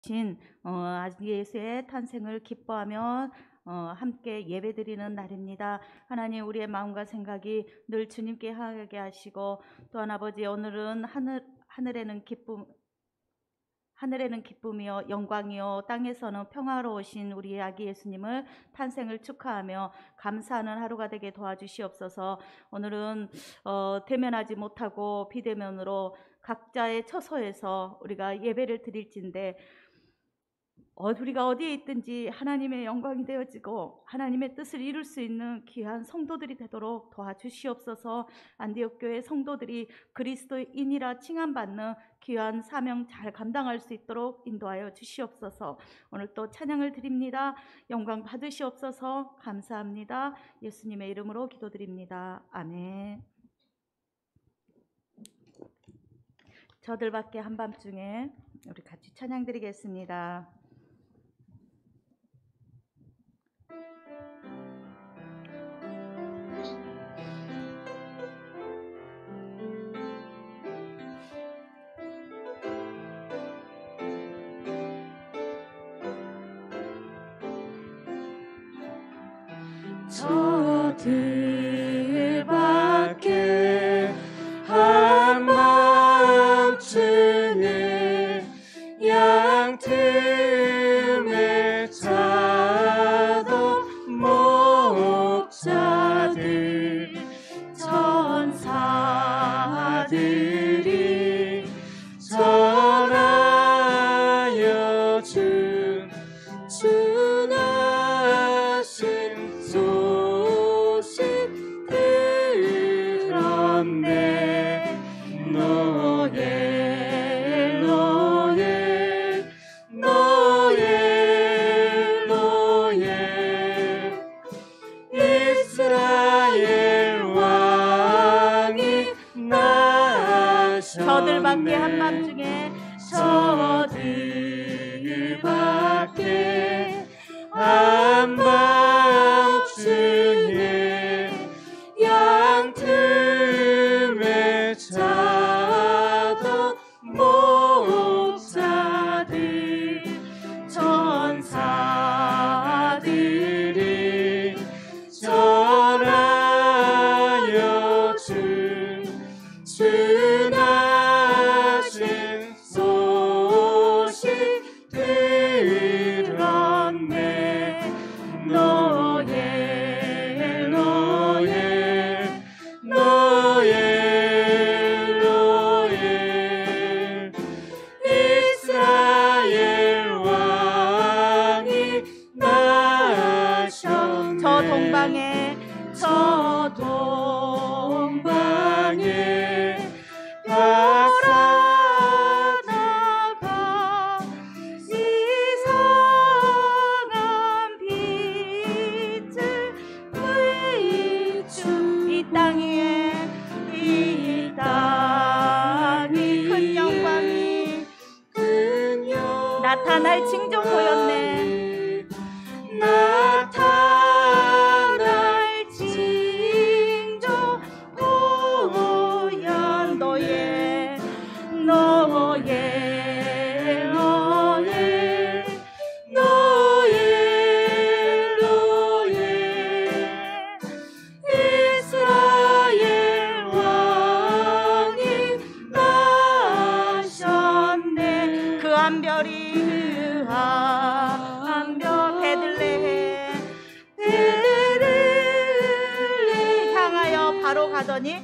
신 아기 예수의 탄생을 기뻐하며 함께 예배드리는 날입니다. 하나님, 우리의 마음과 생각이 늘 주님께 향하게 하시고, 또한 아버지, 오늘은 하늘에는 기쁨이요 영광이요 땅에서는 평화로우신 우리 아기 예수님을 탄생을 축하하며 감사하는 하루가 되게 도와주시옵소서. 오늘은 대면하지 못하고 비대면으로 각자의 처소에서 우리가 예배를 드릴진데, 우리가 어디에 있든지 하나님의 영광이 되어지고 하나님의 뜻을 이룰 수 있는 귀한 성도들이 되도록 도와주시옵소서. 안디옥 교회 성도들이 그리스도인이라 칭함받는 귀한 사명 잘 감당할 수 있도록 인도하여 주시옵소서. 오늘 또 찬양을 드립니다. 영광 받으시옵소서. 감사합니다. 예수님의 이름으로 기도드립니다. 아멘. 저들밖에 한밤중에 우리 같이 찬양 드리겠습니다. 저들밖에 한밤중에 양틈에 자던 목자들 천사들이 전하여 준 주나신 소식 들었네. 노예 이스라엘 왕이 나셨네. 저들밖에 한밤중에 저들밖에 한밤중에 양틈에 자던 목자들 천사들이 전하여 준 주나신 소식 들었네. 노예 이스라엘 왕이 나셨네. 저 동방에 바라다가 이상한 빛을 비춘 이 땅이 큰 영광이 나타날 징조 보였네. 나타날 징조 보여. 노예 이스라엘 왕이 나셨네. 그 한별이 베들레헴 향하여 바로 가더니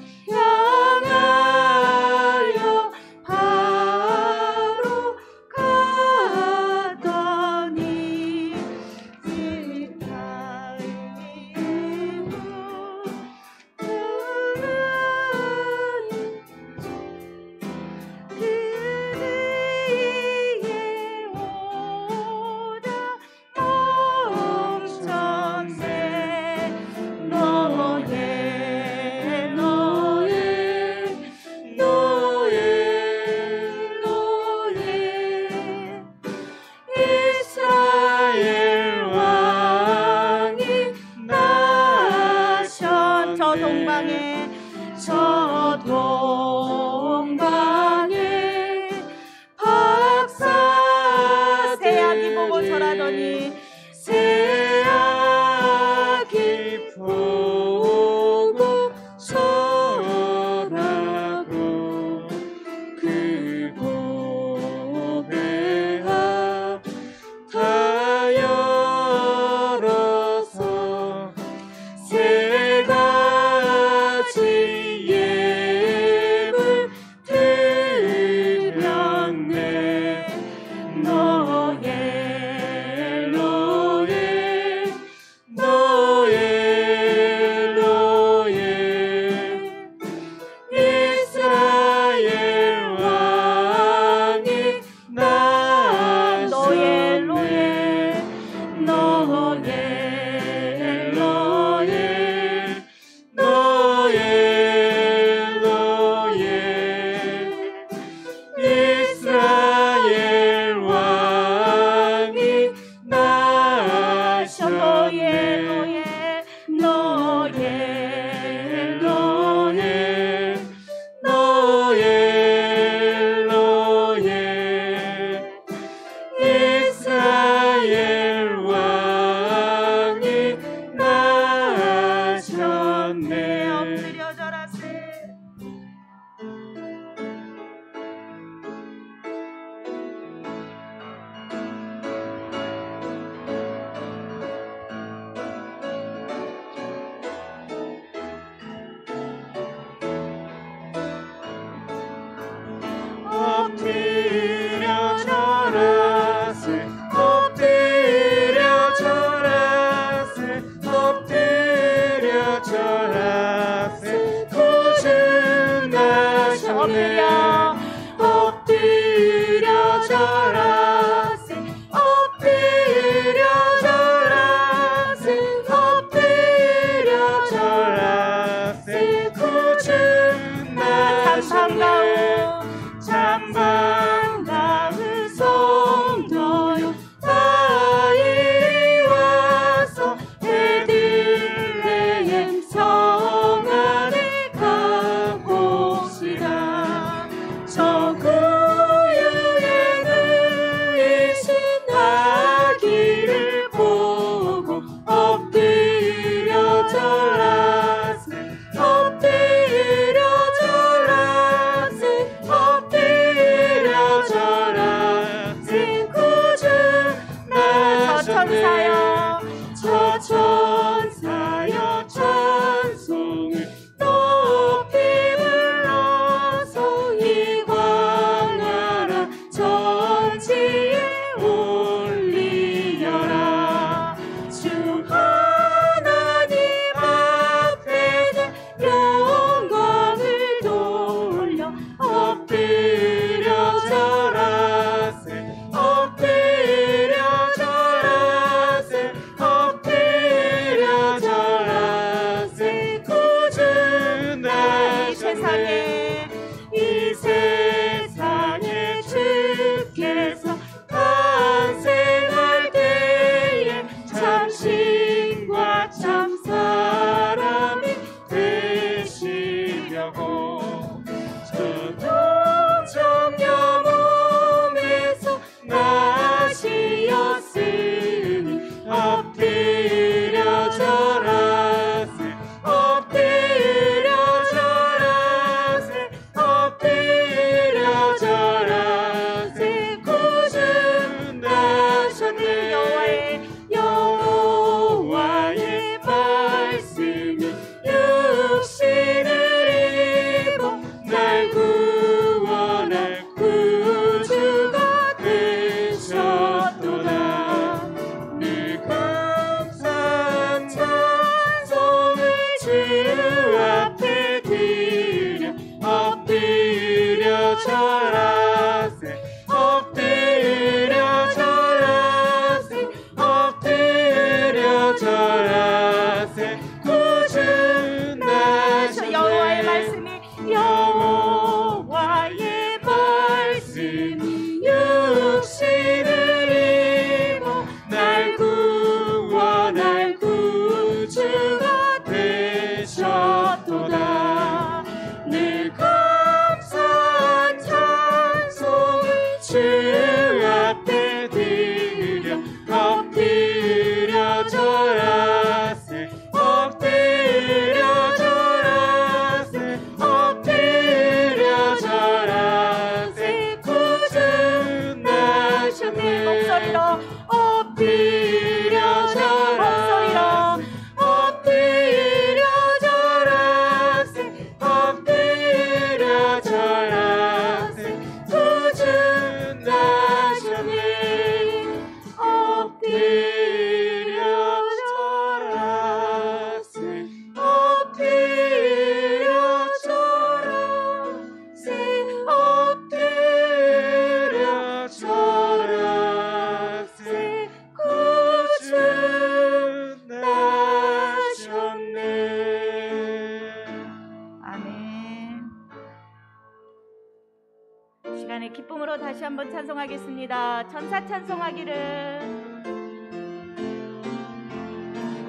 기쁨으로 다시 한번 찬송하겠습니다. 천사 찬송하기를.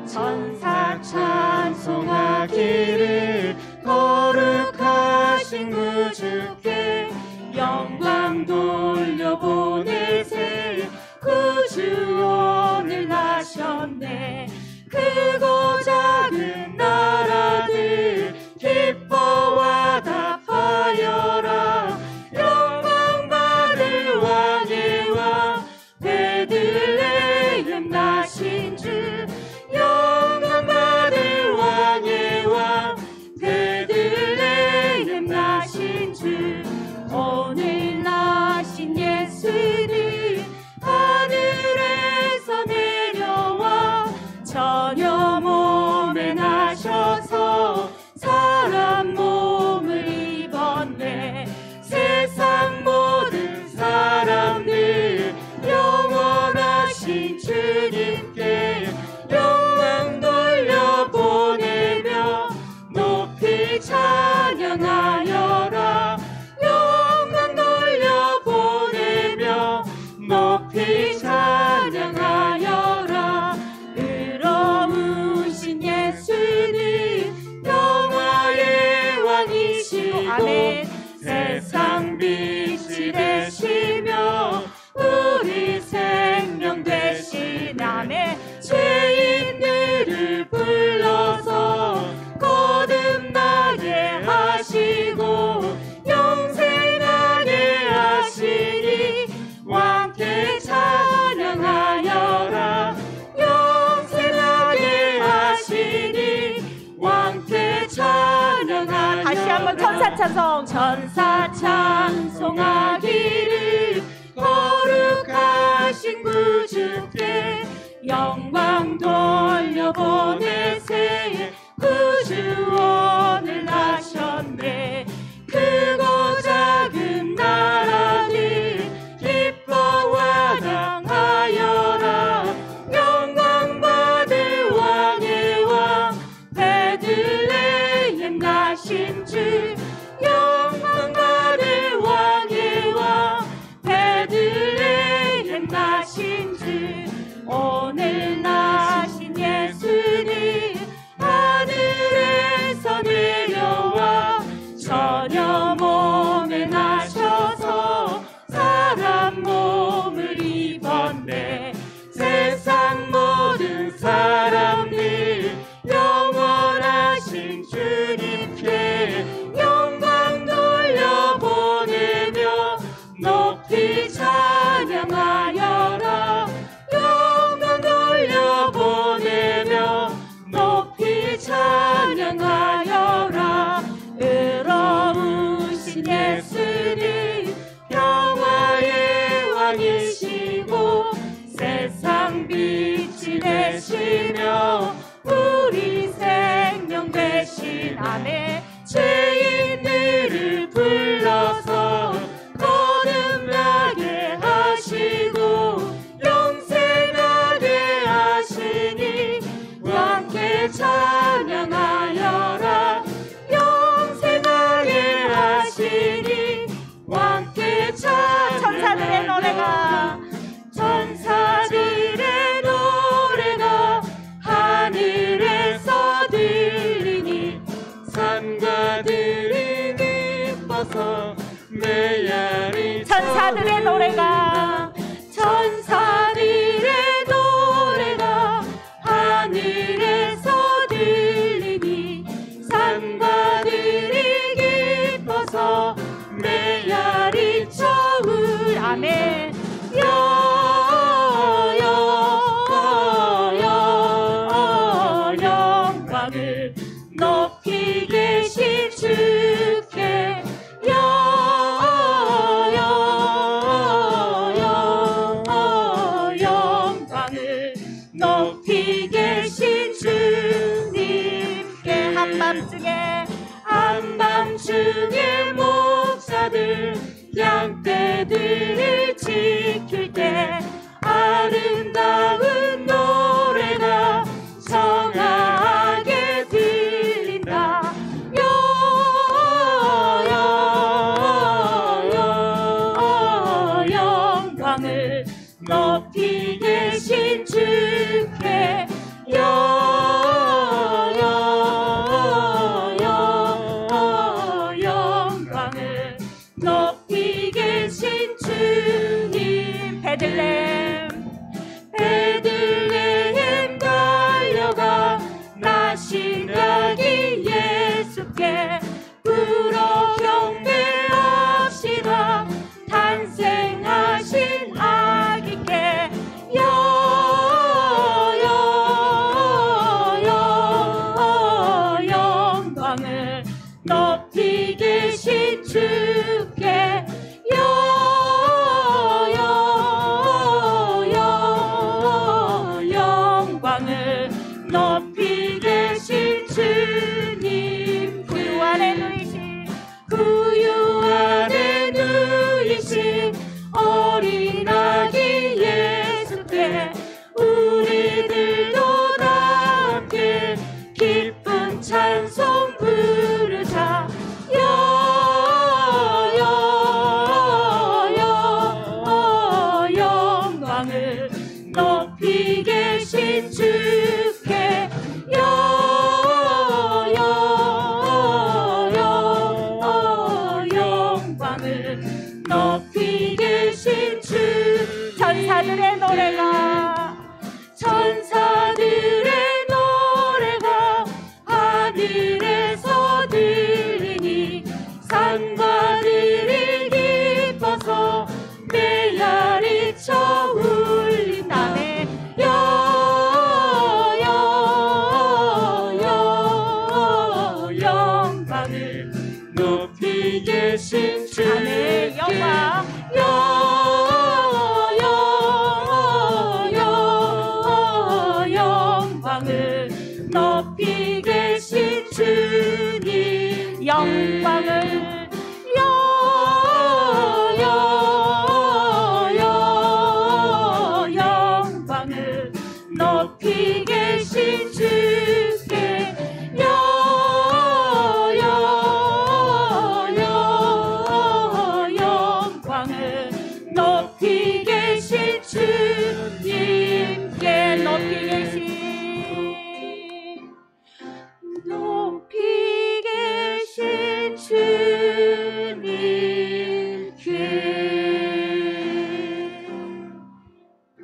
천사 찬송하기를 거룩하신 구주께 영광 돌려보내세. 구주 오늘 나셨네. 크고 작은 나라들 기뻐와 답하여라. 영광 받을 왕의 왕 베들레헴 나신 주. 영광 받을 왕의 왕 베들레헴 나신 주. 오늘 나신 예수님 하늘에서 내려와 전혀 몸에 나셔서 사람 몸을 입었네. 세상 모든 사람들 영원하신 주님께 영광 돌려보내며 높이 찬양하여라. 영광 돌려보내며 높이 찬양하여라. 의로우신 예수님 영화의 왕이시고 아멘. 세상 빛이 되시며 우리 생명 되신 아멘. 죄인들을 불러서 거듭나게 하시고 영생하게 하시니 왕께 찬양하여라. 영생하게 하시니 왕께 찬양하여라. 다시 한번 천사 찬송. 천사 찬송하기를 거룩하신 구주께 영광 돌려보내세. 구주 오늘 나셨네. 크고 작은 나라들 기뻐와 당하여라. 영광 받을 왕의 왕 베들레헴 나신 주. 영광 받을 왕의 왕 베들레헴 나신 주. 오늘 나신 예수님 하늘에서 내려와 전혀 몸에 나셔서 사람 몸을 입었네. 세상 모든 사람들 영원하신 주님께 영광 돌려보내며 높이 찬양하여라. 영광 돌려보내며 높이 찬양하여라. 의로우신 예수님 영화의 왕이시고 세상 빛이 되시며 우리 생명 되신 아멘. 죄인들을 불러서 거듭나게 하시고 영생하게 하시니 왕께 찬양하여라. 영생하게 하시니 왕께 찬양하여라. 천사들의 노래가 천사들의 노래가 하늘에서 들리니 산과 들이 기뻐서 메아리. 천사들의 노래가 천사들의 노래가 하늘에서 들리니 산과 들이 기뻐서 메아리 쳐울 아멘. 영광을 높이 계신 주께 영광을 높이 계신 주님께. 한밤중에 목자들 양떼들을 지킬 때 아름다운 노래가 성하게 들린다. 높이 계신 주께 영광을 높이 계신 주님 베들레헴 달려가 나신 아기 예수께 불어 경배합시다 탄생하신 아기께 영광을 높이 계신 주께 영광을 높이 계신 주님 구유 안에 누이신 어린 아기 예수께 우리들도 다 함께 기쁜 찬송 부르자 영광을 높이 계신 주께 영광을 높이 계신 주 천사들의 노래가 하늘에서 들리니 산과 들이 기뻐서 메아리쳐 울린다네 영광을 높이 계신 주께 영광을 높이 계신 주님 영광을 높이 계신 주께 영광을 높이 계신 주님께 높이 계신 주님께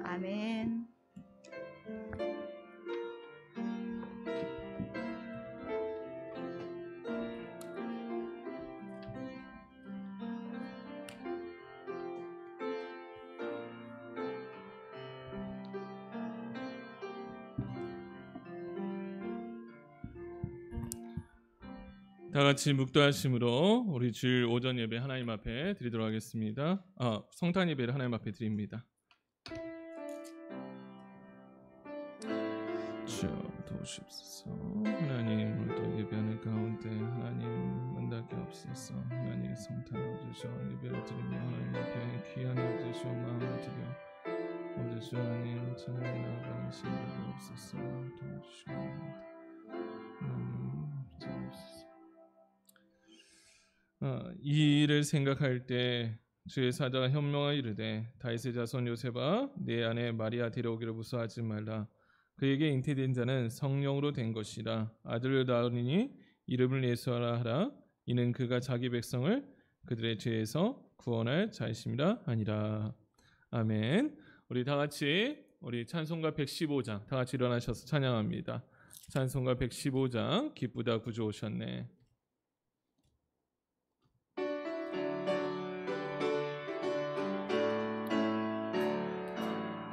아멘. 다 같이 묵도하심으로 우리 주일 오전 예배 하나님 앞에 드리도록 하겠습니다. 성탄 예배를 하나님 앞에 드립니다. 주여 도우시옵소서. 하나님 오늘도 예배하는 가운데 하나님 만나게 없소서. 하나님 성탄 얻으셔 예배를 드리며 하나님 앞에 귀한 얻으셔 마음을 드려 얻으셔 하나님 찬양에 나아가는 신들이 없소서. 도와주시옵소서. 도와주옵소서. 이 일을 생각할 때 주의 사자가 현명하여 이르되 다윗의 자손 요셉아 내 아내 마리아 데려오기를 무서워하지 말라. 그에게 잉태된 자는 성령으로 된 것이라. 아들을 낳으니 이름을 예수하라 하라. 이는 그가 자기 백성을 그들의 죄에서 구원할 자이심이라 하니라. 아멘. 우리 다 같이 우리 찬송가 115장 다 같이 일어나셔서 찬양합니다. 찬송가 115장 기쁘다 구주 오셨네.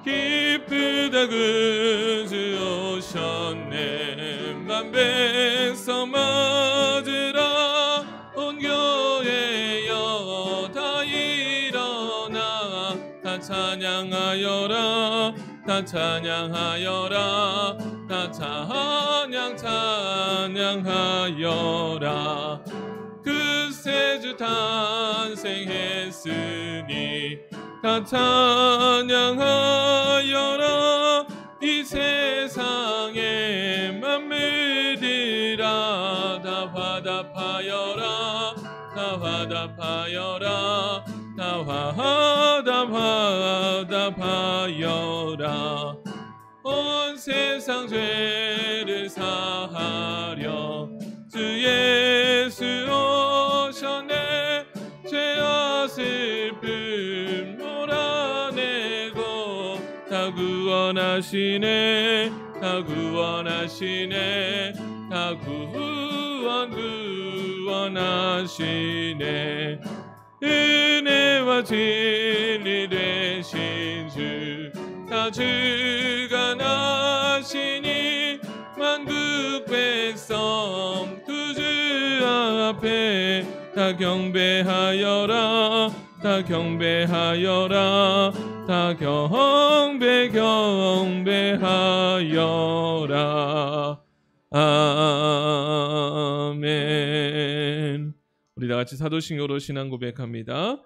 기쁘다 구주 오셨네. 만백성 맞으라. 온 교회여 다 일어나 다 찬양하여라. 다 찬양하여라. 다 찬양하여라. 그 새 주 탄생했으니 다 찬양하여라. 이 세상의 만물들아 다 화답하여라. 다 화답하여라. 다 화답하여라. 화답하여라. 온 세상 죄를 사하려 주 예수 오셨네. 죄와 슬픔 몰아내고 다 구원하시네. 다 구원하시네. 다 구원하시네. 은혜와 진리 되신 주 다 주관하시니 만국 백성 구주 앞에 다 경배하여라. 다 경배하여라. 다 경배하여라. 아멘. 우리 다 같이 사도신경으로 신앙 고백합니다.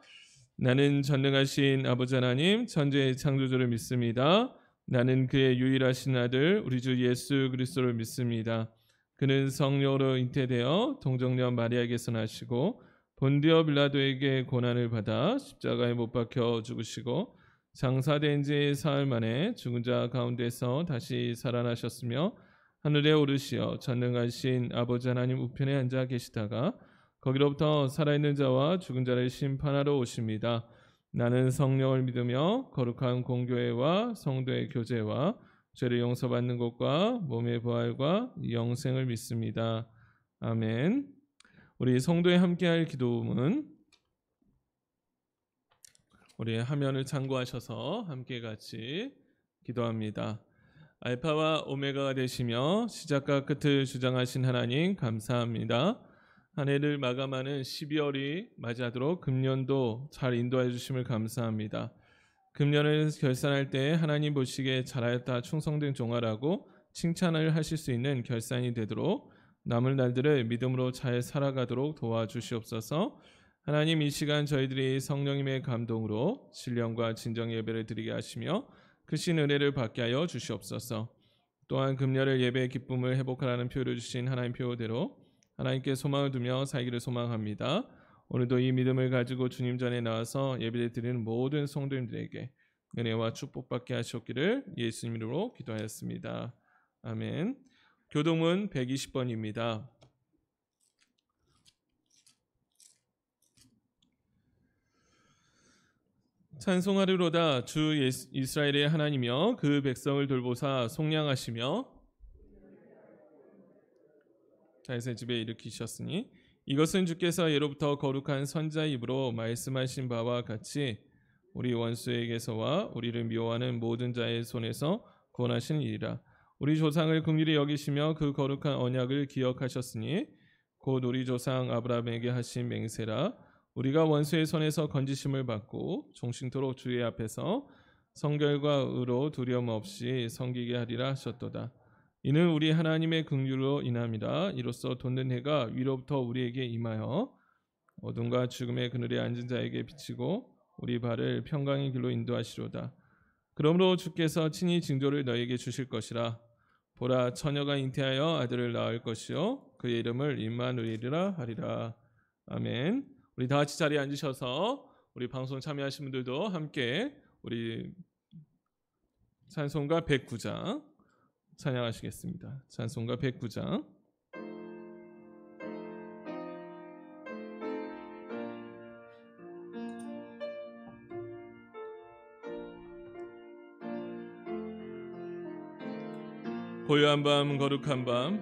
나는 전능하신 아버지 하나님 천지의 창조주를 믿습니다. 나는 그의 유일하신 아들 우리 주 예수 그리스도를 믿습니다. 그는 성령으로 잉태되어 동정녀 마리아에게서 나시고 본디오 빌라도에게 고난을 받아 십자가에 못 박혀 죽으시고 장사된 지 사흘 만에 죽은 자 가운데서 다시 살아나셨으며 하늘에 오르시어 전능하신 아버지 하나님 우편에 앉아 계시다가 거기로부터 살아있는 자와 죽은 자를 심판하러 오십니다. 나는 성령을 믿으며 거룩한 공교회와 성도의 교제와 죄를 용서받는 것과 몸의 부활과 영생을 믿습니다. 아멘. 우리 성도에 함께할 기도문은 우리 화면을 참고하셔서 함께 같이 기도합니다. 알파와 오메가가 되시며 시작과 끝을 주장하신 하나님 감사합니다. 한 해를 마감하는 12월이 맞이하도록 금년도 잘 인도해 주심을 감사합니다. 금년을 결산할 때 하나님 보시기에 잘하였다 충성된 종아라고 칭찬을 하실 수 있는 결산이 되도록 남을 날들을 믿음으로 잘 살아가도록 도와주시옵소서. 하나님 이 시간 저희들이 성령님의 감동으로 신령과 진정의 예배를 드리게 하시며 크신 은혜를 받게 하여 주시옵소서. 또한 금년을 예배의 기쁨을 회복하라는 표를 주신 하나님 표대로 하나님께 소망을 두며 살기를 소망합니다. 오늘도 이 믿음을 가지고 주님 전에 나와서 예배를 드리는 모든 성도님들에게 은혜와 축복받게 하셨기를 예수님 이름으로 기도하였습니다. 아멘. 교동문 120번입니다. 찬송하리로다. 주 이스라엘의 하나님이여 그 백성을 돌보사 속량하시며 다윗의 집에 일으키셨으니 이것은 주께서 예로부터 거룩한 선자의 입으로 말씀하신 바와 같이 우리 원수에게서와 우리를 미워하는 모든 자의 손에서 구원하신 일이라. 우리 조상을 긍휼히 여기시며 그 거룩한 언약을 기억하셨으니 곧 우리 조상 아브라함에게 하신 맹세라. 우리가 원수의 손에서 건지심을 받고 종신토록 주의 앞에서 성결과 의로 두려움 없이 섬기게 하리라 하셨도다. 이는 우리 하나님의 긍휼로 인함이라. 이로써 돋는 해가 위로부터 우리에게 임하여 어둠과 죽음의 그늘에 앉은 자에게 비치고 우리 발을 평강의 길로 인도하시로다. 그러므로 주께서 친히 징조를 너에게 주실 것이라. 보라 처녀가 잉태하여 아들을 낳을 것이요 그의 이름을 임마누엘이라 하리라. 아멘. 우리 다 같이 자리에 앉으셔서 우리 방송 참여하신 분들도 함께 우리 찬송가 109장 찬양하시겠습니다. 찬송가 109장. 고요한 밤 거룩한 밤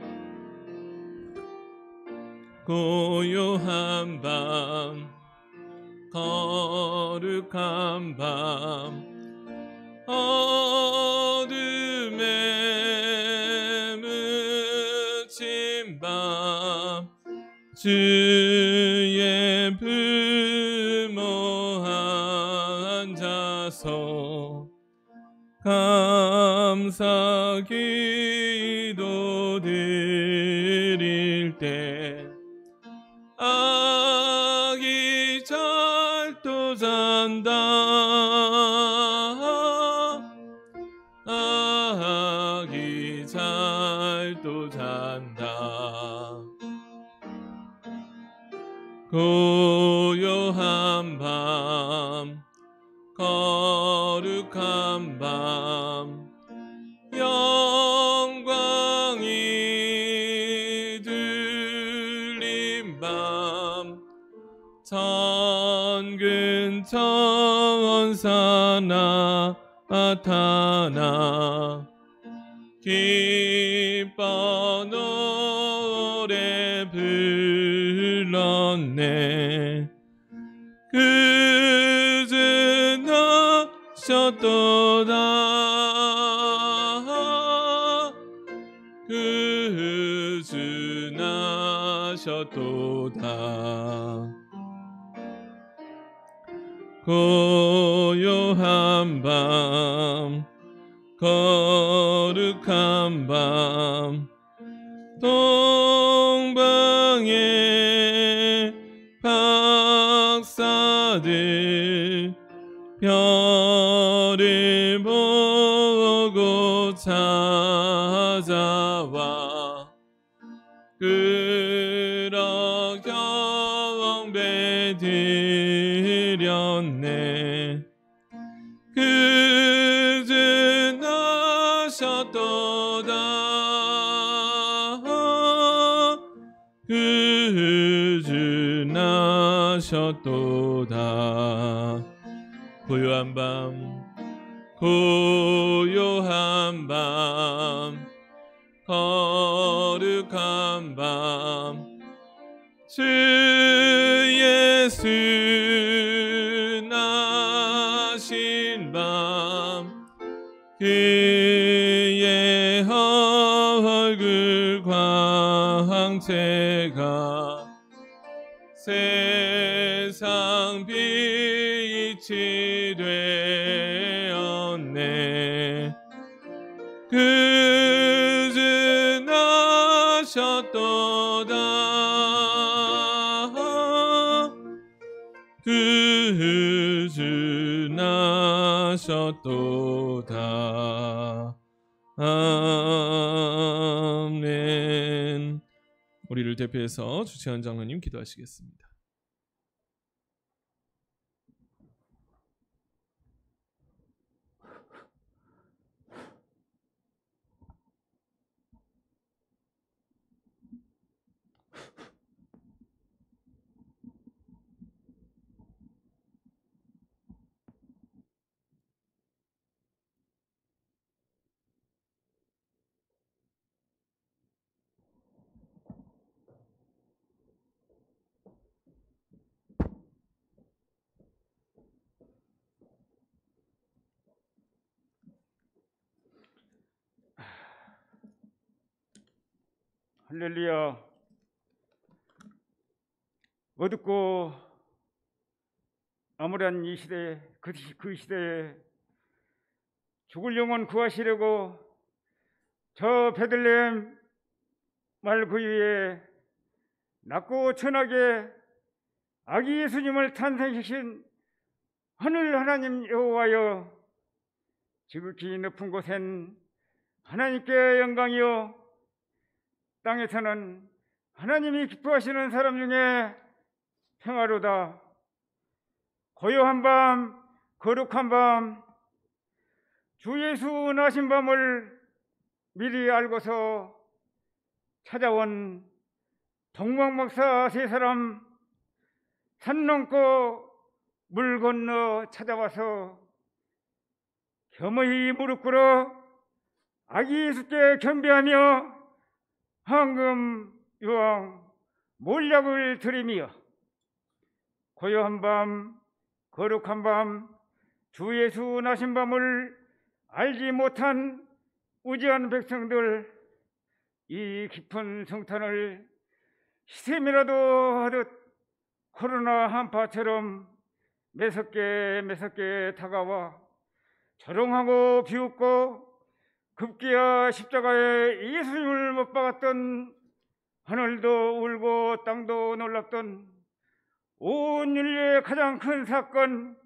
고요한 밤 거룩한 밤 어둠에 묻힌 밤 주의 부모 앉아서 감사 기도 드릴 때 아기 잘도 잔다 아기 잘도 잔다 고요한 밤 거룩한 밤 영광이 들린 밤 천근천 원사 나타나 기뻐 노래 불렀네. 그즈 나셨도다. 그즈 나셨도다. 고요한 밤 거룩한 밤 동방의 박사들 별을 보고 찾아와 그러 경배 드렸네. 그즈 나셨도다. 그즈 나셨도다. 고요한 밤 고요한 밤 거룩한 밤 주 예수 나신 밤 그의 얼굴 광채가 세상 빛이 되었네. 그즈 나셨도다. 그즈 나셨도다. 아멘. 우리를 대표해서 주최한 장로님 기도하시겠습니다. 할렐루야. 어둡고 암울한 이 시대, 그 시대에 죽을 영혼 구하시려고 저 베들레헴 말 그 위에 낮고 천하게 아기 예수님을 탄생시킨 하늘 하나님 여호와여, 지극히 높은 곳엔 하나님께 영광이요, 땅에서는 하나님이 기뻐하시는 사람 중에 평화로다. 고요한 밤 거룩한 밤 주 예수 나신 밤을 미리 알고서 찾아온 동방박사 세 사람 산 넘고 물 건너 찾아와서 겸허히 무릎 꿇어 아기 예수께 경배하며 황금 유황 몰약을 드리며 고요한 밤 거룩한 밤 주 예수 나신 밤을 알지 못한 우지한 백성들, 이 깊은 성탄을 시샘이라도 하듯 코로나 한파처럼 매섭게 다가와 조롱하고 비웃고 급기야 십자가에 예수님을 못 박았던, 하늘도 울고 땅도 놀랐던 온 인류의 가장 큰 사건,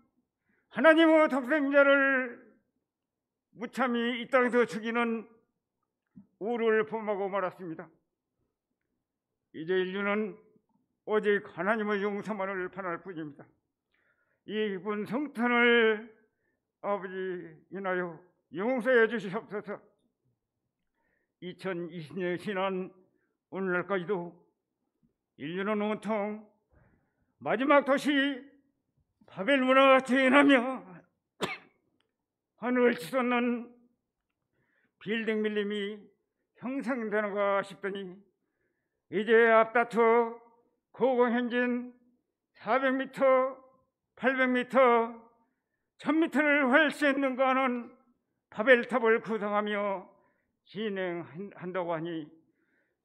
하나님의 독생자를 무참히 이 땅에서 죽이는 우를 범하고 말았습니다. 이제 인류는 오직 하나님의 용서만을 바랄 뿐입니다. 이 기쁜 성탄을 아버지 인하여 용서해 주시옵소서. 2020년 지난 오늘날까지도 인류는 온통 마지막 도시 바벨론과 대인하며 하늘을 치솟는 빌딩 밀림이 형성되는가 싶더니 이제 앞다투어 고공행진 400m, 800m, 1000m를 할 수 있는가 하는 바벨탑을 구성하며 진행한다고 하니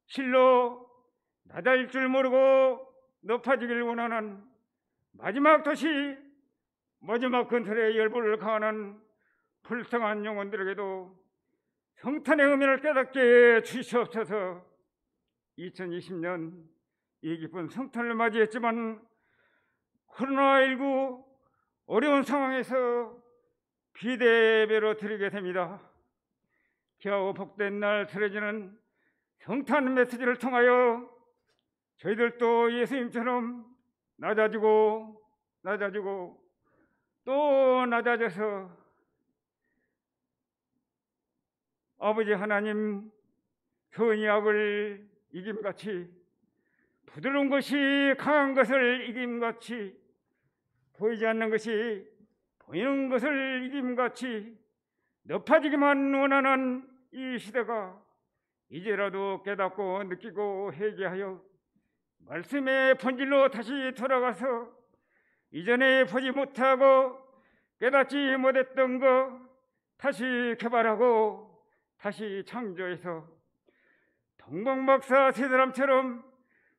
실로 낮아질 줄 모르고 높아지길 원하는 마지막 도시, 마지막 건설의 열불을 가하는 불쌍한 영혼들에게도 성탄의 의미를 깨닫게 주시옵소서. 2020년 이 기쁜 성탄을 맞이했지만 코로나19 어려운 상황에서 비대배로 드리게 됩니다. 귀하고 복된 날 드려지는 성탄 메시지를 통하여 저희들도 예수님처럼 낮아지고 또 낮아져서 아버지 하나님 선이 악을 이김같이 부드러운 것이 강한 것을 이김같이 보이지 않는 것이 보이는 것을 이김같이 높아지기만 원하는 이 시대가 이제라도 깨닫고 느끼고 회개하여 말씀의 본질로 다시 돌아가서 이전에 보지 못하고 깨닫지 못했던 것 다시 개발하고 다시 창조해서 동방박사 세 사람처럼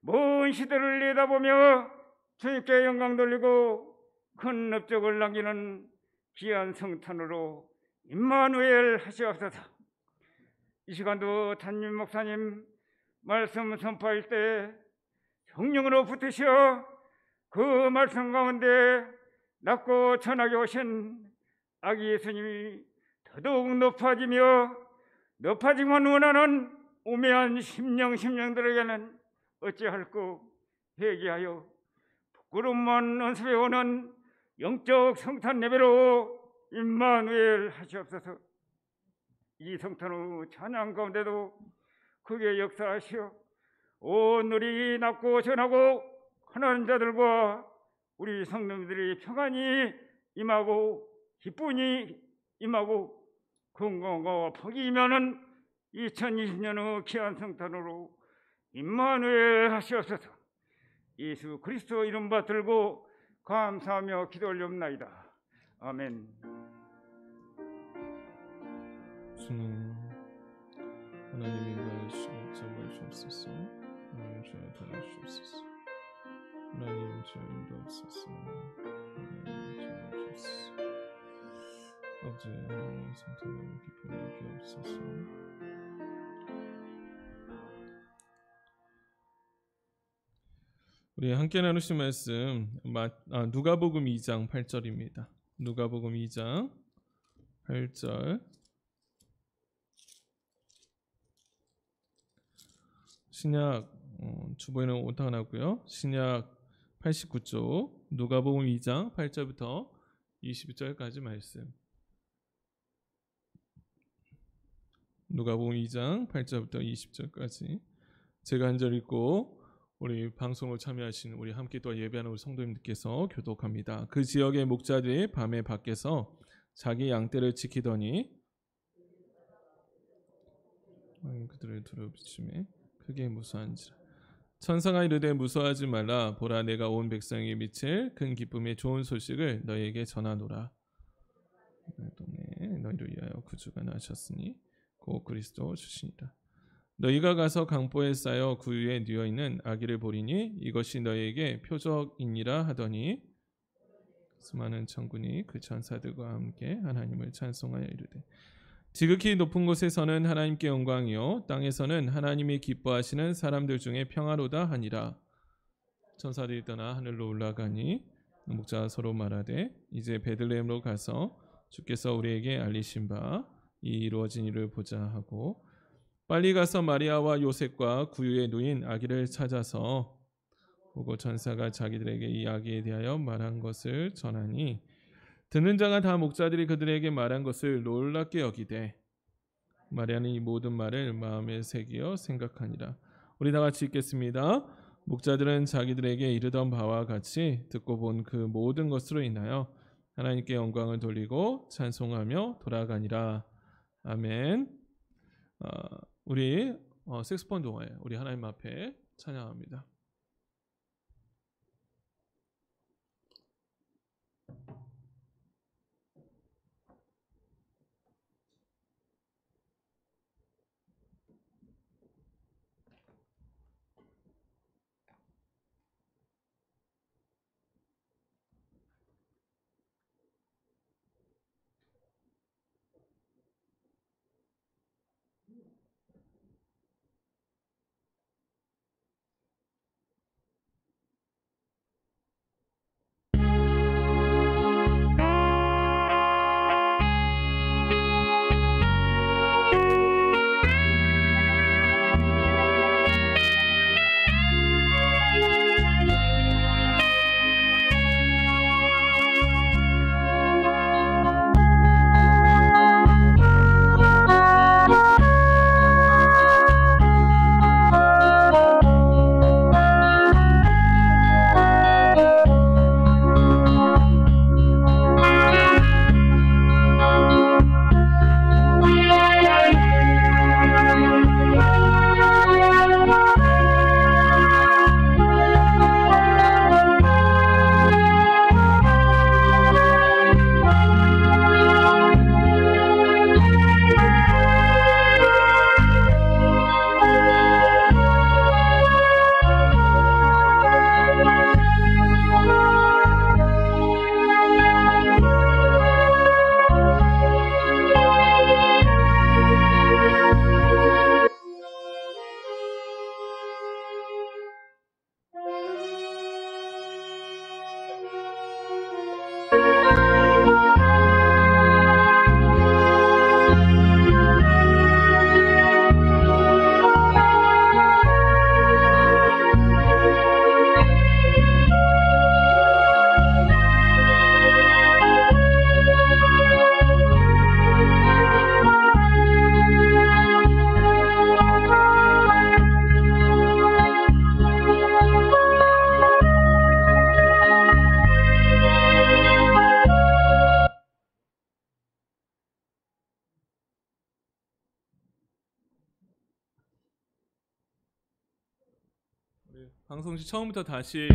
먼 시대를 내다보며 주님께 영광 돌리고 큰 업적을 남기는 귀한 성탄으로 임마누엘 하시옵소서. 이 시간도 담임 목사님 말씀 선포할 때 성령으로 붙으시어 그 말씀 가운데 낮고 전하게 오신 아기 예수님이 더더욱 높아지기만 원하는 우매한 심령들에게는 어찌할꼬 회개하여 부끄러움만 연습해오는 영적 성탄 예배로 임마누엘 하시옵소서. 이 성탄 후 찬양 가운데도 크게 역사하시어 온 우리 낮고 전하고 가난한 자들과 우리 성도들이 평안히 임하고 기쁨이 임하고 건강과 복이 임하는 2020년의 귀한 성탄으로 임마누엘 하시옵소서. 예수 그리스도 이름 받들고 감사하며 기도 올려옵나이다. 아멘. 주님 하나님이 인도하시고 인도하시옵소서. 하나님 저를 도와주옵소서. 하나님 저를 인도하옵소서. 하나님 저를 주옵소서. 아버지 하나님 성탄의 기쁨을 여기옵소서. 우리 함께 나누신 말씀 누가복음 2장 8절입니다. 누가복음 2장 8절. 신약 주보에는 오타가 나고요. 신약 89쪽 누가복음 2장 8절부터 22절까지 말씀. 누가복음 2장 8절부터 20절까지 제가 한 절 읽고 우리 방송을 참여하신 우리 함께 또 예배하는 우리 성도님들께서 교독합니다. 그 지역의 목자들이 밤에 밖에서 자기 양떼를 지키더니 그들을 두려움에 크게 무서워한지라. 천사가 이르되 무서워하지 말라. 보라 내가 온 백성에게 미칠 큰 기쁨의 좋은 소식을 너희에게 전하노라. 너희를 위하여 구주가 나셨으니 곧 그리스도 주시니라. 너희가 가서 강보에 쌓여 그 위에 뉘어 있는 아기를 보리니 이것이 너희에게 표적이니라 하더니 수많은 천군이 그 천사들과 함께 하나님을 찬송하여 이르되 지극히 높은 곳에서는 하나님께 영광이요 땅에서는 하나님이 기뻐하시는 사람들 중에 평화로다 하니라. 천사들이 떠나 하늘로 올라가니 목자가 서로 말하되 이제 베들레헴으로 가서 주께서 우리에게 알리신 바 이 이루어진 일을 보자 하고 빨리 가서 마리아와 요셉과 구유에 누인 아기를 찾아서 보고 천사가 자기들에게 이 아기에 대하여 말한 것을 전하니 듣는 자가 다 목자들이 그들에게 말한 것을 놀랍게 여기되 마리아는 이 모든 말을 마음에 새기어 생각하니라. 우리 다 같이 읽겠습니다. 목자들은 자기들에게 이르던 바와 같이 듣고 본 그 모든 것으로 인하여 하나님께 영광을 돌리고 찬송하며 돌아가니라. 아멘. 우리 색소폰 동화에 우리 하나님 앞에 찬양합니다. 방송시 처음부터 다시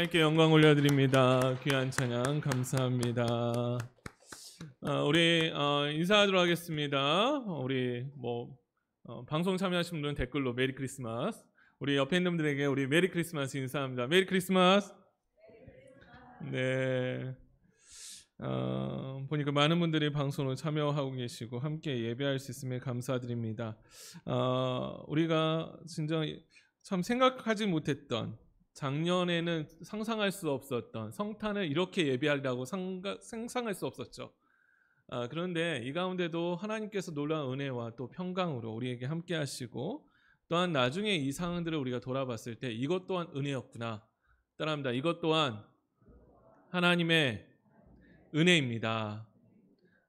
하나님께 영광 올려드립니다. 귀한 찬양 감사합니다. 우리 인사하도록 하겠습니다. 우리 방송 참여하신 분들은 댓글로 메리 크리스마스. 우리 옆에 있는 분들에게 우리 메리 크리스마스 인사합니다. 메리 크리스마스. 네. 보니까 많은 분들이 방송을 참여하고 계시고 함께 예배할 수 있음에 감사드립니다. 우리가 진짜 참 생각하지 못했던, 작년에는 상상할 수 없었던 성탄을 이렇게 예배하려고 상상할 수 없었죠. 그런데 이 가운데도 하나님께서 놀라운 은혜와 또 평강으로 우리에게 함께 하시고, 또한 나중에 이 상황들을 우리가 돌아봤을 때 이것 또한 은혜였구나. 따라합니다. 이것 또한 하나님의 은혜입니다.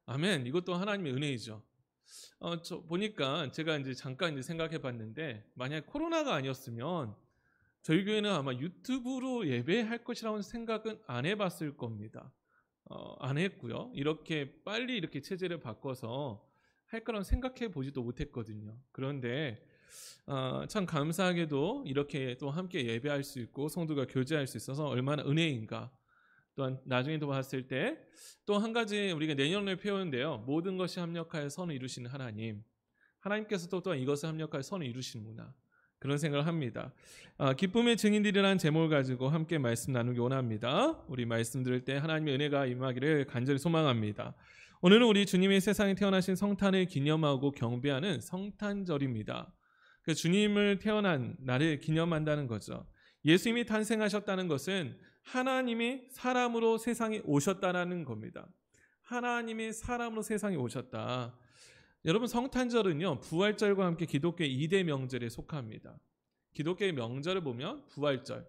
아멘. 이것도 하나님의 은혜이죠. 보니까 제가 이제 잠깐 생각해 봤는데, 만약 코로나가 아니었으면 저희 교회는 아마 유튜브로 예배할 것이라는 생각은 안 해봤을 겁니다. 안 했고요. 이렇게 빨리 이렇게 체제를 바꿔서 할 거라고 생각해 보지도 못했거든요. 그런데 참 감사하게도 이렇게 또 함께 예배할 수 있고 성도가 교제할 수 있어서 얼마나 은혜인가. 또한 나중에 또 봤을 때 또 한 가지 우리가 내년을 표현인데요. 모든 것이 합력하여 선을 이루시는 하나님. 하나님께서도 또한 이것을 합력하여 선을 이루시는구나. 그런 생각을 합니다. 기쁨의 증인들이라는 제목을 가지고 함께 말씀 나누기 원합니다. 우리 말씀 들을 때 하나님의 은혜가 임하기를 간절히 소망합니다. 오늘은 우리 주님이 세상에 태어나신 성탄을 기념하고 경배하는 성탄절입니다. 그 주님을 태어난 날을 기념한다는 거죠. 예수님이 탄생하셨다는 것은 하나님이 사람으로 세상에 오셨다라는 겁니다. 하나님이 사람으로 세상에 오셨다. 여러분, 성탄절은요, 부활절과 함께 기독교의 2대 명절에 속합니다. 기독교의 명절을 보면 부활절,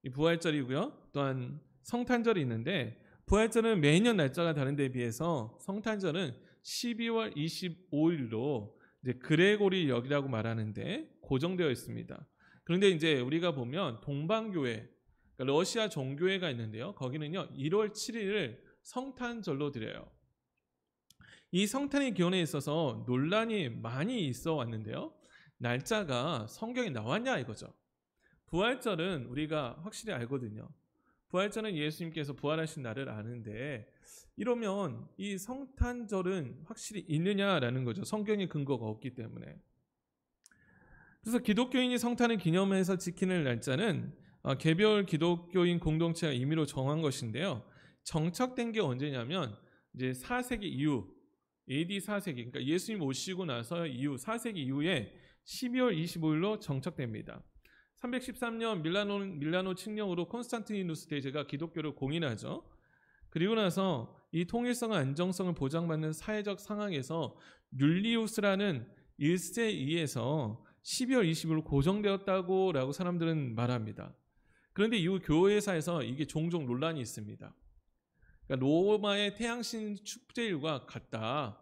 이 부활절이고요. 또한 성탄절이 있는데, 부활절은 매년 날짜가 다른 데 비해서 성탄절은 12월 25일로 이제 그레고리 역이라고 말하는데 고정되어 있습니다. 그런데 이제 우리가 보면 동방교회, 그러니까 러시아 종교회가 있는데요. 거기는요 1월 7일을 성탄절로 드려요. 이 성탄의 기원에 있어서 논란이 많이 있어 왔는데요. 날짜가 성경에 나왔냐 이거죠. 부활절은 우리가 확실히 알거든요. 부활절은 예수님께서 부활하신 날을 아는데, 이러면 이 성탄절은 확실히 있느냐라는 거죠. 성경에 근거가 없기 때문에. 그래서 기독교인이 성탄을 기념해서 지키는 날짜는 개별 기독교인 공동체가 임의로 정한 것인데요. 정착된 게 언제냐면 이제 4세기 이후, AD 4세기, 그러니까 예수님 오시고 나서 이후 4세기 이후에 12월 25일로 정착됩니다. 313년 밀라노 칙령으로 콘스탄티누스 대제가 기독교를 공인하죠. 그리고 나서 이 통일성과 안정성을 보장받는 사회적 상황에서 율리우스라는 1세이에서 12월 20일로 고정되었다고 라고 사람들은 말합니다. 그런데 이후 교회사에서 이게 종종 논란이 있습니다. 그러니까 로마의 태양신 축제일과 같다.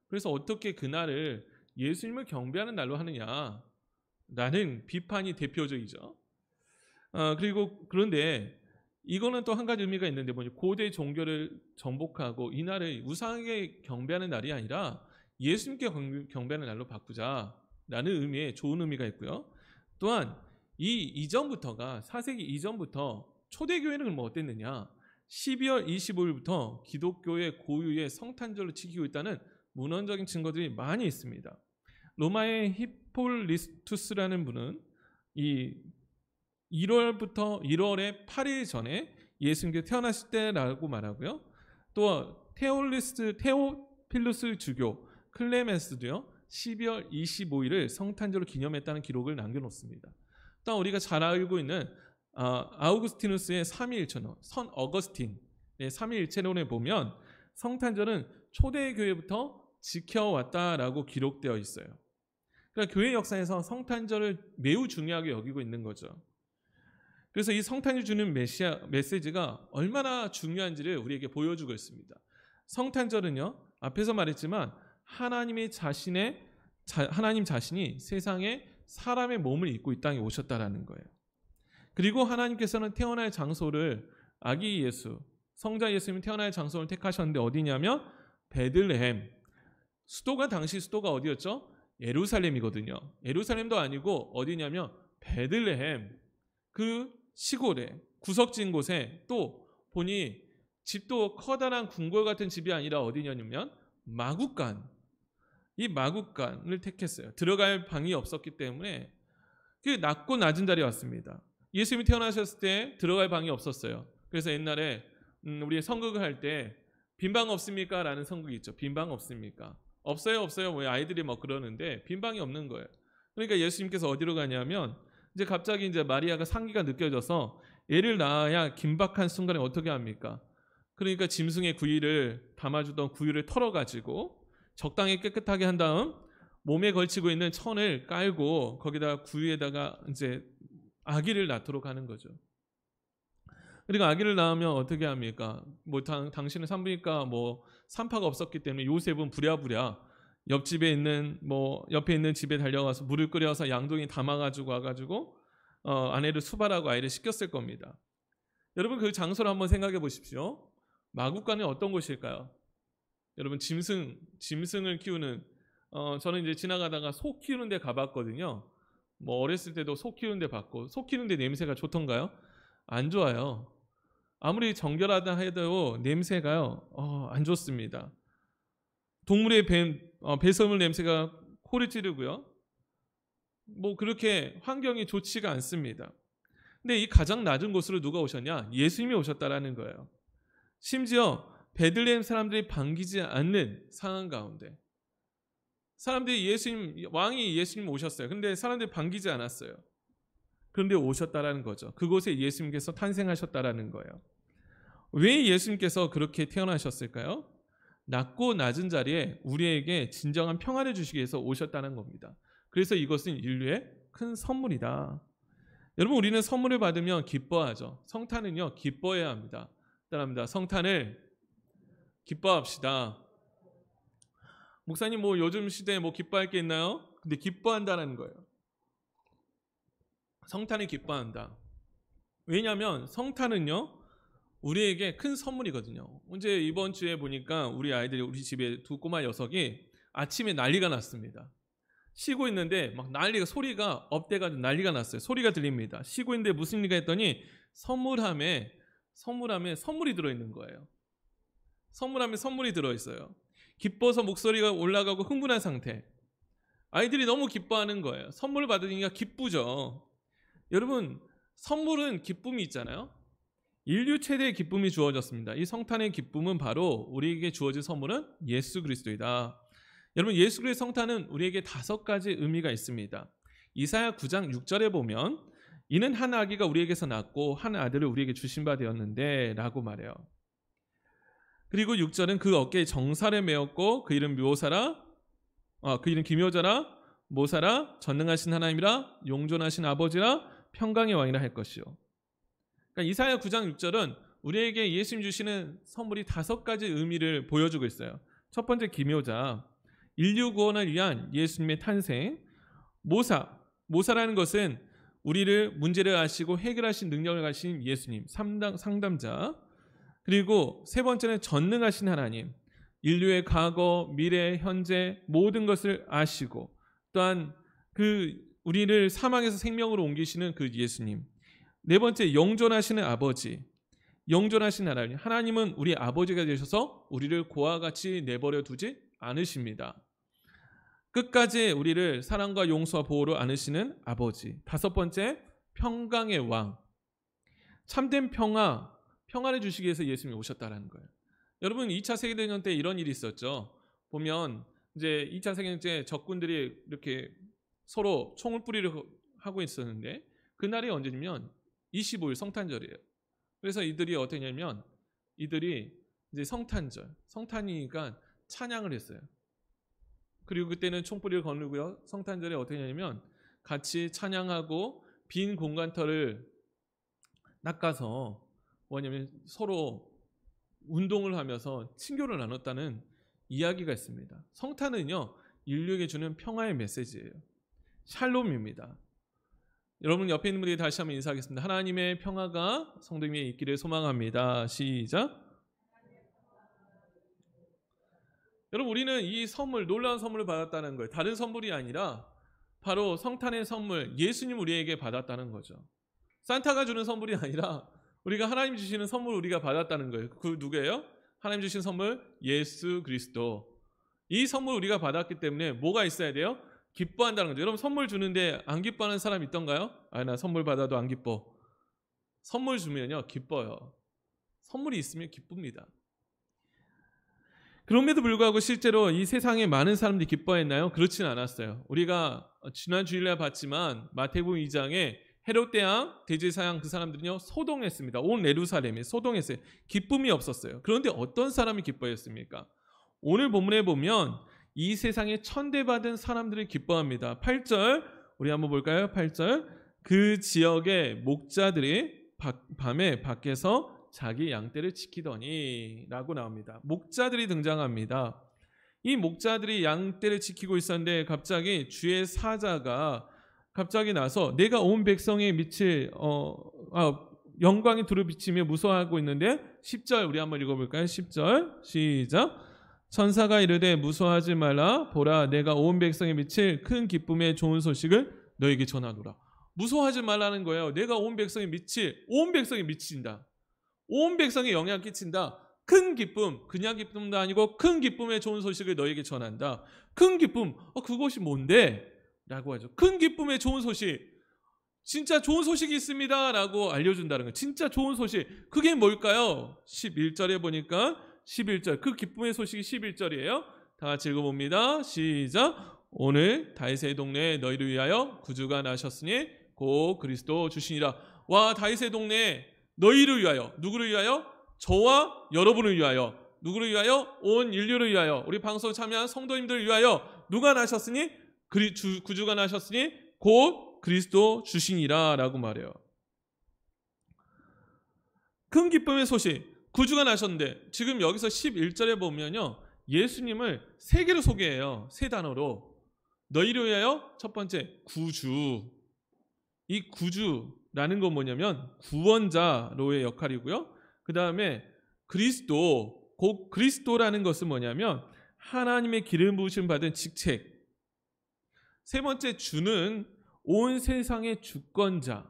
그래서 어떻게 그날을 예수님을 경배하는 날로 하느냐 라는 비판이 대표적이죠. 그런데 이거는 또 한 가지 의미가 있는데, 고대 종교를 정복하고 이 날을 우상에게 경배하는 날이 아니라 예수님께 경배하는 날로 바꾸자라는 의미의 좋은 의미가 있고요. 또한 이 이전부터가 4세기 이전부터 초대교회는 어땠느냐, 12월 25일부터 기독교의 고유의 성탄절로 지키고 있다는 문헌적인 증거들이 많이 있습니다. 로마의 히폴리스투스라는 분은 이 1월의 8일 전에 예수님께 태어났을 때라고 말하고요. 또 테오필루스 주교 클레멘스도요 12월 25일을 성탄절로 기념했다는 기록을 남겨놓습니다. 또 우리가 잘 알고 있는 아우구스티누스의 삼위일체론, 선 어거스틴의 삼위일체론에 보면 성탄절은 초대교회부터 지켜왔다라고 기록되어 있어요. 그러니까 교회 역사에서 성탄절을 매우 중요하게 여기고 있는 거죠. 그래서 이 성탄이 주는 메시지가 얼마나 중요한지를 우리에게 보여주고 있습니다. 성탄절은요, 앞에서 말했지만 하나님 자신이 세상에 사람의 몸을 입고 이 땅에 오셨다라는 거예요. 그리고 하나님께서는 태어날 장소를 아기 예수, 성자 예수님이 태어날 장소를 택하셨는데 어디냐면 베들레헴. 당시 수도가 어디였죠? 예루살렘이거든요. 예루살렘도 아니고 어디냐면 베들레헴, 그 시골에 구석진 곳에 또 보니 집도 커다란 궁궐 같은 집이 아니라 어디냐면 마구간, 이 마구간을 택했어요. 들어갈 방이 없었기 때문에 그 낮고 낮은 자리에 왔습니다. 예수님이 태어나셨을 때 들어갈 방이 없었어요. 그래서 옛날에 우리 선극을 할 때 빈방 없습니까? 라는 선극이 있죠. 빈방 없습니까? 없어요, 없어요. 뭐 아이들이 막 그러는데 빈방이 없는 거예요. 그러니까 예수님께서 어디로 가냐면 이제 갑자기 이제 마리아가 상기가 느껴져서 애를 낳아야 긴박한 순간에 어떻게 합니까? 그러니까 짐승의 구유를 담아주던 구유를 털어가지고 적당히 깨끗하게 한 다음 몸에 걸치고 있는 천을 깔고 거기다 구유에다가 이제 아기를 낳도록 하는 거죠. 그러니까 아기를 낳으면 어떻게 합니까? 뭐 당신은 산부니까 뭐 산파가 없었기 때문에 요셉은 부랴부랴 옆집에 있는 뭐 옆에 있는 집에 달려가서 물을 끓여서 양동이 담아가지고 와가지고 아내를 수발하고 아이를 씻겼을 겁니다. 여러분 그 장소를 한번 생각해 보십시오. 마구간은 어떤 곳일까요? 여러분 짐승을 키우는 저는 이제 지나가다가 소 키우는 데 가봤거든요. 뭐 어렸을 때도 소 키우는 데 봤고 소 키우는 데 냄새가 좋던가요? 안 좋아요. 아무리 정결하다 해도 냄새가요 안 좋습니다. 동물의 배설물 냄새가 코를 찌르고요. 뭐 그렇게 환경이 좋지가 않습니다. 근데 이 가장 낮은 곳으로 누가 오셨냐? 예수님이 오셨다라는 거예요. 심지어 베들레헴 사람들이 반기지 않는 상황 가운데 사람들이 왕이 예수님 오셨어요. 근데 사람들이 반기지 않았어요. 그런데 오셨다라는 거죠. 그곳에 예수님께서 탄생하셨다라는 거예요. 왜 예수님께서 그렇게 태어나셨을까요? 낮고 낮은 자리에 우리에게 진정한 평안을 주시기 위해서 오셨다는 겁니다. 그래서 이것은 인류의 큰 선물이다. 여러분 우리는 선물을 받으면 기뻐하죠. 성탄은요 기뻐해야 합니다. 따라합니다. 성탄을 기뻐합시다. 목사님 뭐 요즘 시대에 뭐 기뻐할 게 있나요? 근데 기뻐한다는 거예요. 성탄을 기뻐한다. 왜냐하면 성탄은요 우리에게 큰 선물이거든요. 언제 이번 주에 보니까 우리 아이들이 우리 집에 두 꼬마 녀석이 아침에 난리가 났습니다. 쉬고 있는데 막 난리가 소리가 업돼가지고 난리가 났어요. 소리가 들립니다. 쉬고 있는데 무슨 일이가 했더니 선물함에 선물이 들어있는 거예요. 선물함에 선물이 들어있어요. 기뻐서 목소리가 올라가고 흥분한 상태. 아이들이 너무 기뻐하는 거예요. 선물을 받으니까 기쁘죠. 여러분 선물은 기쁨이 있잖아요. 인류 최대의 기쁨이 주어졌습니다. 이 성탄의 기쁨은 바로 우리에게 주어진 선물은 예수 그리스도이다. 여러분 예수 그리스도의 성탄은 우리에게 5가지 의미가 있습니다. 이사야 9장 6절에 보면 이는 한 아기가 우리에게서 낳고 한 아들을 우리에게 주신 바 되었는데 라고 말해요. 그리고 6절은 그 어깨에 정사를 메었고 그 이름 묘사라 그 이름 기묘자라 모사라 전능하신 하나님이라 용존하신 아버지라 평강의 왕이라 할 것이요. 그러니까 이사야 9장 6절은 우리에게 예수님 주시는 선물이 5가지 의미를 보여주고 있어요. 첫 번째 기묘자, 인류 구원을 위한 예수님의 탄생. 모사라는 것은 우리를 문제를 아시고 해결하신 능력을 가신 예수님, 상담자. 그리고 세 번째는 전능하신 하나님, 인류의 과거, 미래, 현재 모든 것을 아시고 또한 그 우리를 사망에서 생명으로 옮기시는 그 예수님. 네 번째 영존하시는 아버지, 영존하신 하나님. 하나님은 우리 아버지가 되셔서 우리를 고와 같이 내버려 두지 않으십니다. 끝까지 우리를 사랑과 용서와 보호로 안으시는 아버지. 5번째 평강의 왕. 참된 평안을 주시기 위해서 예수님이 오셨다라는 거예요. 여러분 2차 세계대전 때 이런 일이 있었죠. 보면 이제 2차 세계대전 때 적군들이 이렇게 서로 총을 뿌리를 하고 있었는데 그날이 언제냐면 25일 성탄절이에요. 그래서 이들이 어떻게 했냐면 이들이 이제 성탄이니까 찬양을 했어요. 그리고 그때는 총뿌리를 거누고요. 성탄절에 어떻게 했냐면 같이 찬양하고 빈 공간터를 낚아서 뭐냐면 서로 운동을 하면서 친교를 나눴다는 이야기가 있습니다. 성탄은요 인류에게 주는 평화의 메시지예요. 샬롬입니다. 여러분 옆에 있는 분들이 다시 한번 인사하겠습니다. 하나님의 평화가 성도 위에 있기를 소망합니다. 시작. 여러분 우리는 이 선물, 놀라운 선물을 받았다는 거예요. 다른 선물이 아니라 바로 성탄의 선물, 예수님 우리에게 받았다는 거죠. 산타가 주는 선물이 아니라 우리가 하나님 주시는 선물 우리가 받았다는 거예요. 그 누구예요? 하나님 주신 선물 예수 그리스도. 이 선물 우리가 받았기 때문에 뭐가 있어야 돼요? 기뻐한다는 거죠. 여러분 선물 주는데 안 기뻐하는 사람 있던가요? 나 선물 받아도 안 기뻐. 선물 주면요 기뻐요. 선물이 있으면 기쁩니다. 그럼에도 불구하고 실제로 이 세상에 많은 사람들이 기뻐했나요? 그렇진 않았어요. 우리가 지난 주일날 봤지만 마태복음 2장에 헤롯 대왕, 대제사장 그 사람들은요 소동했습니다. 온 예루살렘에 소동했어요. 기쁨이 없었어요. 그런데 어떤 사람이 기뻐했습니까? 오늘 본문에 보면 이 세상에 천대받은 사람들이 기뻐합니다. 8절 우리 한번 볼까요? 8절 그 지역의 목자들이 밤에 밖에서 자기 양떼를 지키더니 라고 나옵니다. 목자들이 등장합니다. 이 목자들이 양떼를 지키고 있었는데 갑자기 주의 사자가 갑자기 나서 내가 온 백성에 미칠 영광이 두루비치며 무서워하고 있는데 10절 우리 한번 읽어볼까요? 10절 시작 천사가 이르되 무서워하지 말라 보라 내가 온 백성에 미칠 큰 기쁨의 좋은 소식을 너에게 전하노라. 무서워하지 말라는 거예요. 내가 온 백성에 미친다. 온 백성에 영향 끼친다. 큰 기쁨, 그냥 기쁨도 아니고 큰 기쁨의 좋은 소식을 너에게 전한다. 큰 기쁨, 그것이 뭔데? 라고 하죠. 큰 기쁨의 좋은 소식, 진짜 좋은 소식이 있습니다 라고 알려준다는 거예요. 진짜 좋은 소식, 그게 뭘까요? 11절에 보니까 11절, 그 기쁨의 소식이 11절이에요. 다 같이 읽어봅니다. 시작. 오늘 다윗의 동네에 너희를 위하여 구주가 나셨으니 곧 그리스도 주시니라. 와, 다윗의 동네에 너희를 위하여, 누구를 위하여? 저와 여러분을 위하여, 누구를 위하여? 온 인류를 위하여, 우리 방송 참여한 성도님들을 위하여 누가 나셨으니? 구주가 나셨으니 곧 그리스도 주시니라 라고 말해요. 큰 기쁨의 소식, 구주가 나셨는데 지금 여기서 11절에 보면요 예수님을 세 개로 소개해요. 세 단어로. 너희를 위하여 첫 번째 구주. 이 구주라는 건 뭐냐면 구원자로의 역할이고요. 그 다음에 그리스도, 곧 그리스도라는 것은 뭐냐면 하나님의 기름 부으심 받은 직책. 세 번째 주는 온 세상의 주권자.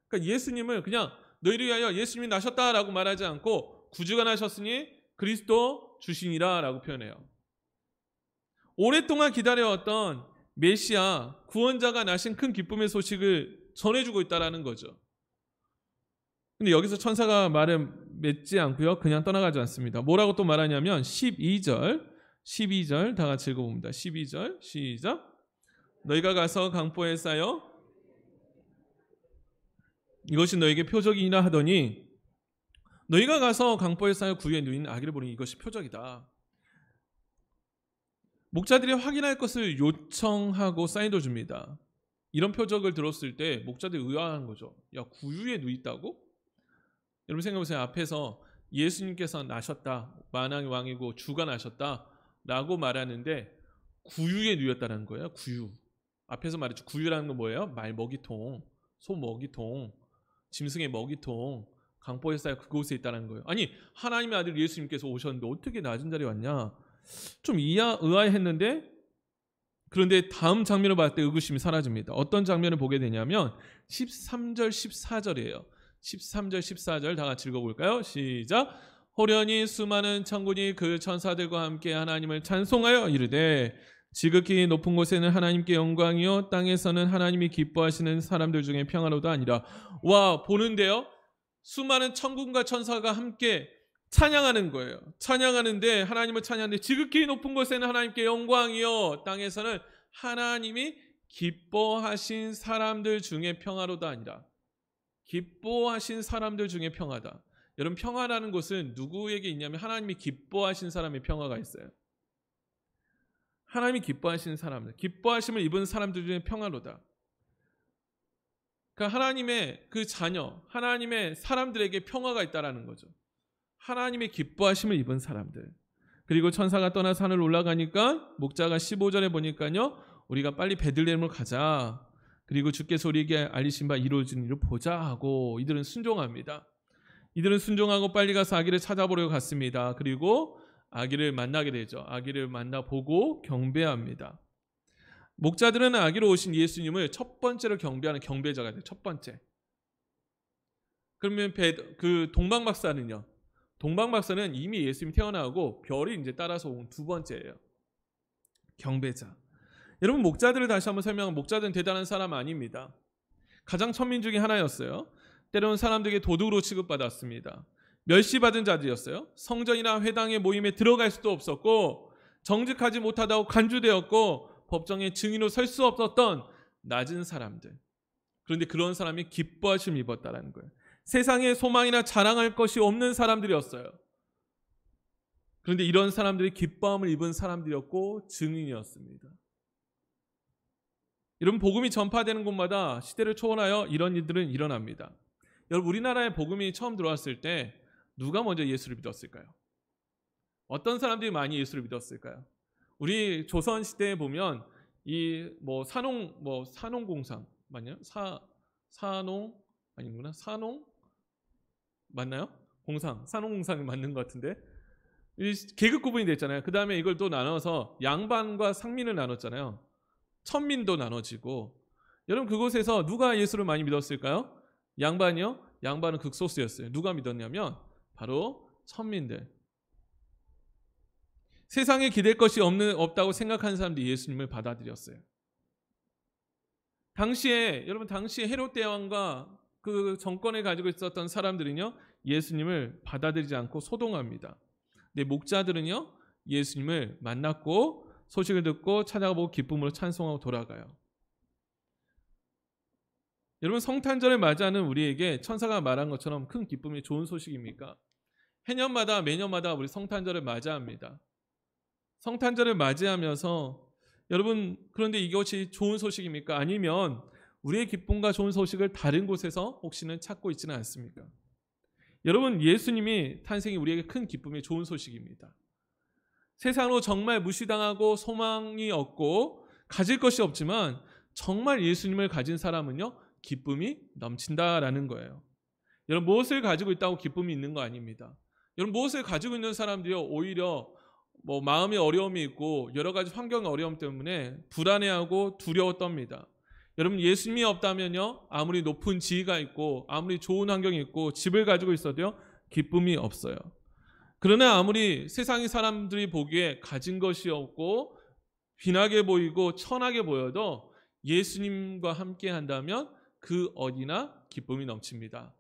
그러니까 예수님을 그냥 너희를 위하여 예수님이 나셨다라고 말하지 않고 구주가 나셨으니 그리스도 주시니라 라고 표현해요. 오랫동안 기다려왔던 메시아 구원자가 나신 큰 기쁨의 소식을 전해주고 있다는 거죠. 근데 여기서 천사가 말을 맺지 않고요 그냥 떠나가지 않습니다. 뭐라고 또 말하냐면 12절 다 같이 읽어봅니다. 12절 시작. 너희가 가서 강보에 쌓여 이것이 너에게 표적이니라 하더니 너희가 가서 강보에 쌓여 구유에 누인 아기를 보니 이것이 표적이다. 목자들이 확인할 것을 요청하고 사인도 줍니다. 이런 표적을 들었을 때 목자들이 의아한 거죠. 야, 구유에 누있다고? 여러분 생각해보세요. 앞에서 예수님께서 나셨다, 만왕의 왕이고 주가 나셨다 라고 말하는데 구유에 누였다는 거예요. 구유. 앞에서 말했죠. 구유라는 건 뭐예요? 말 먹이통, 소 먹이통, 짐승의 먹이통, 강보에 쌓여 그곳에 있다는 거예요. 아니 하나님의 아들 예수님께서 오셨는데 어떻게 낮은 자리에 왔냐? 좀 의아했는데 그런데 다음 장면을 봤을 때 의구심이 사라집니다. 어떤 장면을 보게 되냐면 13절 14절이에요. 13절 14절 다 같이 읽어볼까요? 시작. 호련히 수많은 천군이 그 천사들과 함께 하나님을 찬송하여 이르되 지극히 높은 곳에는 하나님께 영광이요 땅에서는 하나님이 기뻐하시는 사람들 중에 평화로다 아니라. 와, 보는데요 수많은 천군과 천사가 함께 찬양하는 거예요. 찬양하는데 하나님을 찬양하는데 지극히 높은 곳에는 하나님께 영광이요 땅에서는 하나님이 기뻐하신 사람들 중에 평화로다 아니라. 기뻐하신 사람들 중에 평화다. 여러분 평화라는 것은 누구에게 있냐면 하나님이 기뻐하신 사람의 평화가 있어요. 하나님이 기뻐하시는 사람들, 기뻐하심을 입은 사람들 중에 평화로다. 그러니까 하나님의 그 자녀, 하나님의 사람들에게 평화가 있다라는 거죠. 하나님의 기뻐하심을 입은 사람들. 그리고 천사가 떠나 산을 올라가니까 목자가 15절에 보니까요 우리가 빨리 베들레헴으로 가자. 그리고 주께서 우리에게 알리신 바 이루어진 일을 보자 하고 이들은 순종합니다. 이들은 순종하고 빨리 가서 아기를 찾아보려고 갔습니다. 그리고 아기를 만나게 되죠. 아기를 만나보고 경배합니다. 목자들은 아기로 오신 예수님을 첫 번째로 경배하는 경배자가 돼요. 첫 번째. 그러면 그 동방박사는요? 동방박사는 이미 예수님이 태어나고 별이 이제 따라서 온 두 번째예요. 경배자. 여러분, 목자들을 다시 한번 설명하면 목자들은 대단한 사람 아닙니다. 가장 천민 중에 하나였어요. 때로는 사람들에게 도둑으로 취급받았습니다. 멸시받은 자들이었어요. 성전이나 회당의 모임에 들어갈 수도 없었고 정직하지 못하다고 간주되었고 법정에 증인으로 설 수 없었던 낮은 사람들. 그런데 그런 사람이 기뻐하심을 입었다라는 거예요. 세상에 소망이나 자랑할 것이 없는 사람들이었어요. 그런데 이런 사람들이 기뻐함을 입은 사람들이었고 증인이었습니다. 여러분, 복음이 전파되는 곳마다 시대를 초월하여 이런 일들은 일어납니다. 여러분, 우리나라에 복음이 처음 들어왔을 때 누가 먼저 예수를 믿었을까요? 어떤 사람들이 많이 예수를 믿었을까요? 우리 조선 시대에 보면 이 산홍공상 맞나요? 산홍 아니구나. 산홍 맞나요? 산홍공상이 맞는 것 같은데. 이 계급 구분이 됐잖아요. 그 다음에 이걸 또 나눠서 양반과 상민을 나눴잖아요. 천민도 나눠지고. 여러분, 그곳에서 누가 예수를 많이 믿었을까요? 양반이요? 양반은 극소수였어요. 누가 믿었냐면 바로 천민들. 세상에 기댈 것이 없다고 생각하는 사람들이 예수님을 받아들였어요. 당시에 헤롯 대왕과 그 정권을 가지고 있었던 사람들은요, 예수님을 받아들이지 않고 소동합니다. 근데 목자들은요, 예수님을 만났고 소식을 듣고 찾아가보고 기쁨으로 찬송하고 돌아가요. 여러분, 성탄절을 맞이하는 우리에게 천사가 말한 것처럼 큰 기쁨이 좋은 소식입니까? 매년마다 우리 성탄절을 맞이합니다. 성탄절을 맞이하면서 여러분, 그런데 이것이 좋은 소식입니까? 아니면 우리의 기쁨과 좋은 소식을 다른 곳에서 혹시는 찾고 있지는 않습니까? 여러분, 예수님이 탄생이 우리에게 큰 기쁨이 좋은 소식입니다. 세상으로 정말 무시당하고 소망이 없고 가질 것이 없지만 정말 예수님을 가진 사람은요, 기쁨이 넘친다라는 거예요. 여러분, 무엇을 가지고 있다고 기쁨이 있는 거 아닙니다. 여러분, 무엇을 가지고 있는 사람들이요, 오히려 마음의 어려움이 있고 여러 가지 환경의 어려움 때문에 불안해하고 두려워 떱니다. 여러분, 예수님이 없다면요, 아무리 높은 지위가 있고 아무리 좋은 환경이 있고 집을 가지고 있어도요, 기쁨이 없어요. 그러나 아무리 세상의 사람들이 보기에 가진 것이 없고 빈하게 보이고 천하게 보여도 예수님과 함께 한다면 그 어디나 기쁨이 넘칩니다.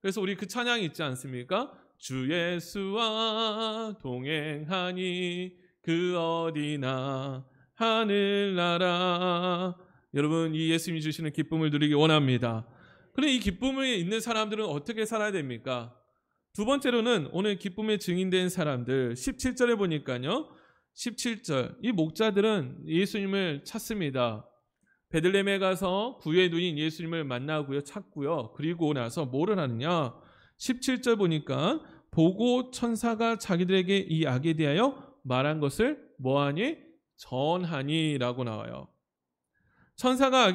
그래서 우리 그 찬양이 있지 않습니까? 주 예수와 동행하니 그 어디나 하늘나라. 여러분, 이 예수님이 주시는 기쁨을 누리기 원합니다. 그런데 이 기쁨이 있는 사람들은 어떻게 살아야 됩니까? 두 번째로는 오늘 기쁨의 증인된 사람들 17절에 보니까요, 17절 이 목자들은 예수님을 찾습니다. 베들레헴에 가서 구유의 누인 예수님을 만나고요, 찾고요. 그리고 나서 뭐를 하느냐? 17절 보니까 보고 천사가 자기들에게 이 악에 대하여 말한 것을 뭐하니? 전하니 라고 나와요. 천사가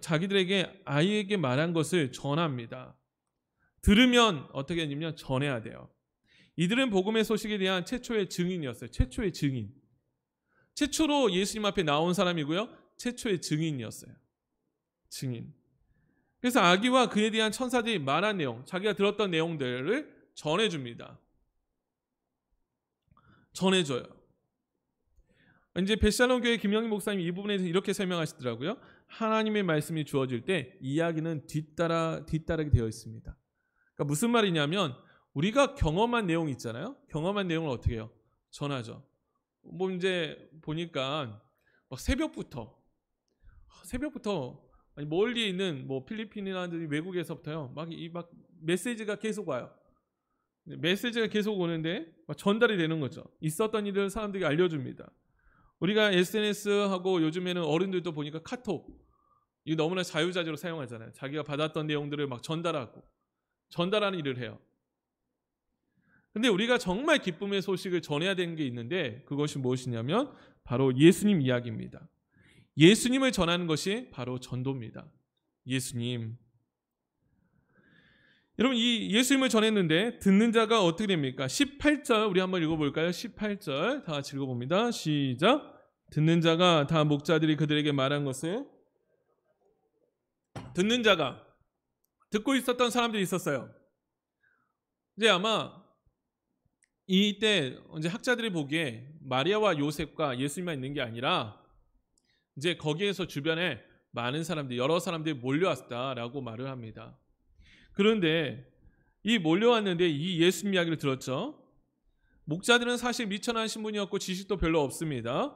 자기들에게 아이에게 말한 것을 전합니다. 들으면 어떻게 했냐면 전해야 돼요. 이들은 복음의 소식에 대한 최초의 증인이었어요. 최초의 증인. 최초로 예수님 앞에 나온 사람이고요, 최초의 증인이었어요. 증인. 그래서 아기와 그에 대한 천사들이 말한 내용, 자기가 들었던 내용들을 전해줍니다. 전해줘요. 이제 베샬롬 교회 김영희 목사님 이 부분에서 이렇게 설명하시더라고요. 하나님의 말씀이 주어질 때 이야기는 뒤따르게 되어 있습니다. 그러니까 무슨 말이냐면 우리가 경험한 내용이 있잖아요. 경험한 내용을 어떻게 해요? 전하죠. 이제 보니까 막 새벽부터 아니 멀리 있는 필리핀이나 외국에서부터요, 막 메시지가 계속 와요. 메시지가 계속 오는데 막 전달이 되는 거죠. 있었던 일을 사람들이 알려줍니다. 우리가 SNS하고 요즘에는 어른들도 보니까 카톡, 이거 너무나 자유자재로 사용하잖아요. 자기가 받았던 내용들을 막 전달하는 일을 해요. 근데 우리가 정말 기쁨의 소식을 전해야 되는 게 있는데 그것이 무엇이냐면 바로 예수님 이야기입니다. 예수님을 전하는 것이 바로 전도입니다. 예수님. 여러분, 이 예수님을 전했는데 듣는 자가 어떻게 됩니까? 18절 우리 한번 읽어볼까요? 18절 다 같이 읽어봅니다. 시작. 듣는 자가 다 목자들이 그들에게 말한 것을, 듣는 자가 듣고 있었던 사람들이 있었어요. 이제 아마 이때 이제 학자들이 보기에 마리아와 요셉과 예수님만 있는 게 아니라 이제 거기에서 주변에 많은 사람들, 여러 사람들이 몰려왔다라고 말을 합니다. 그런데 이 몰려왔는데 이 예수님 이야기를 들었죠. 목자들은 사실 미천한 신분이었고 지식도 별로 없습니다.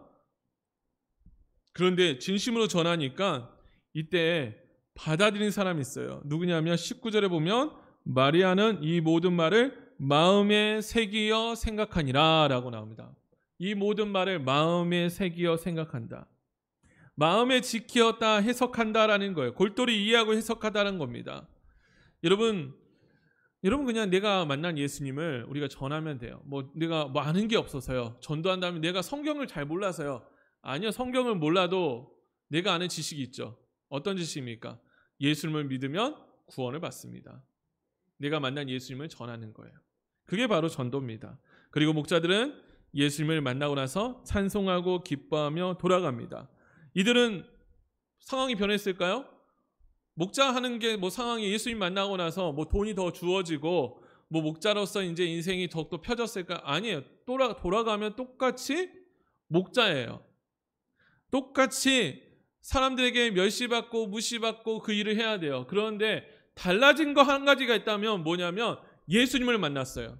그런데 진심으로 전하니까 이때 받아들인 사람이 있어요. 누구냐면 19절에 보면 마리아는 이 모든 말을 마음에 새기어 생각하니라 라고 나옵니다. 이 모든 말을 마음에 새기어 생각한다. 마음에 지키었다 해석한다라는 거예요. 골똘히 이해하고 해석하다는 겁니다. 여러분 그냥 내가 만난 예수님을 우리가 전하면 돼요. 내가 아는 게 없어서요. 전도한다면 내가 성경을 잘 몰라서요. 아니요, 성경을 몰라도 내가 아는 지식이 있죠. 어떤 지식입니까? 예수님을 믿으면 구원을 받습니다. 내가 만난 예수님을 전하는 거예요. 그게 바로 전도입니다. 그리고 목자들은 예수님을 만나고 나서 찬송하고 기뻐하며 돌아갑니다. 이들은 상황이 변했을까요? 목자 하는 게 상황이 예수님 만나고 나서 돈이 더 주어지고 목자로서 이제 인생이 더욱더 펴졌을까? 아니에요. 돌아가면 똑같이 목자예요. 똑같이 사람들에게 멸시받고 무시받고 그 일을 해야 돼요. 그런데 달라진 거 한 가지가 있다면 뭐냐면 예수님을 만났어요.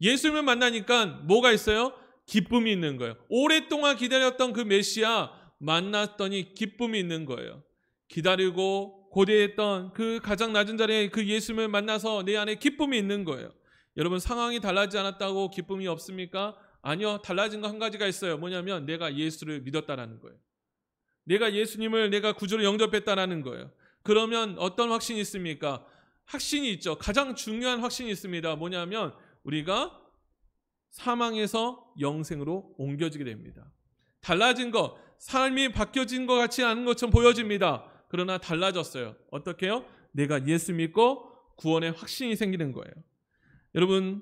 예수님을 만나니까 뭐가 있어요? 기쁨이 있는 거예요. 오랫동안 기다렸던 그 메시아 만났더니 기쁨이 있는 거예요. 기다리고 고대했던 그 가장 낮은 자리에 그 예수님을 만나서 내 안에 기쁨이 있는 거예요. 여러분 상황이 달라지지 않았다고 기쁨이 없습니까? 아니요. 달라진 거 한 가지가 있어요. 뭐냐면 내가 예수를 믿었다라는 거예요. 내가 예수님을 내가 구주로 영접했다라는 거예요. 그러면 어떤 확신이 있습니까? 확신이 있죠. 가장 중요한 확신이 있습니다. 뭐냐면 우리가 사망에서 영생으로 옮겨지게 됩니다. 달라진 것, 삶이 바뀌어진 것 같지 않은 것처럼 보여집니다. 그러나 달라졌어요. 어떻게 해요? 내가 예수 믿고 구원의 확신이 생기는 거예요. 여러분,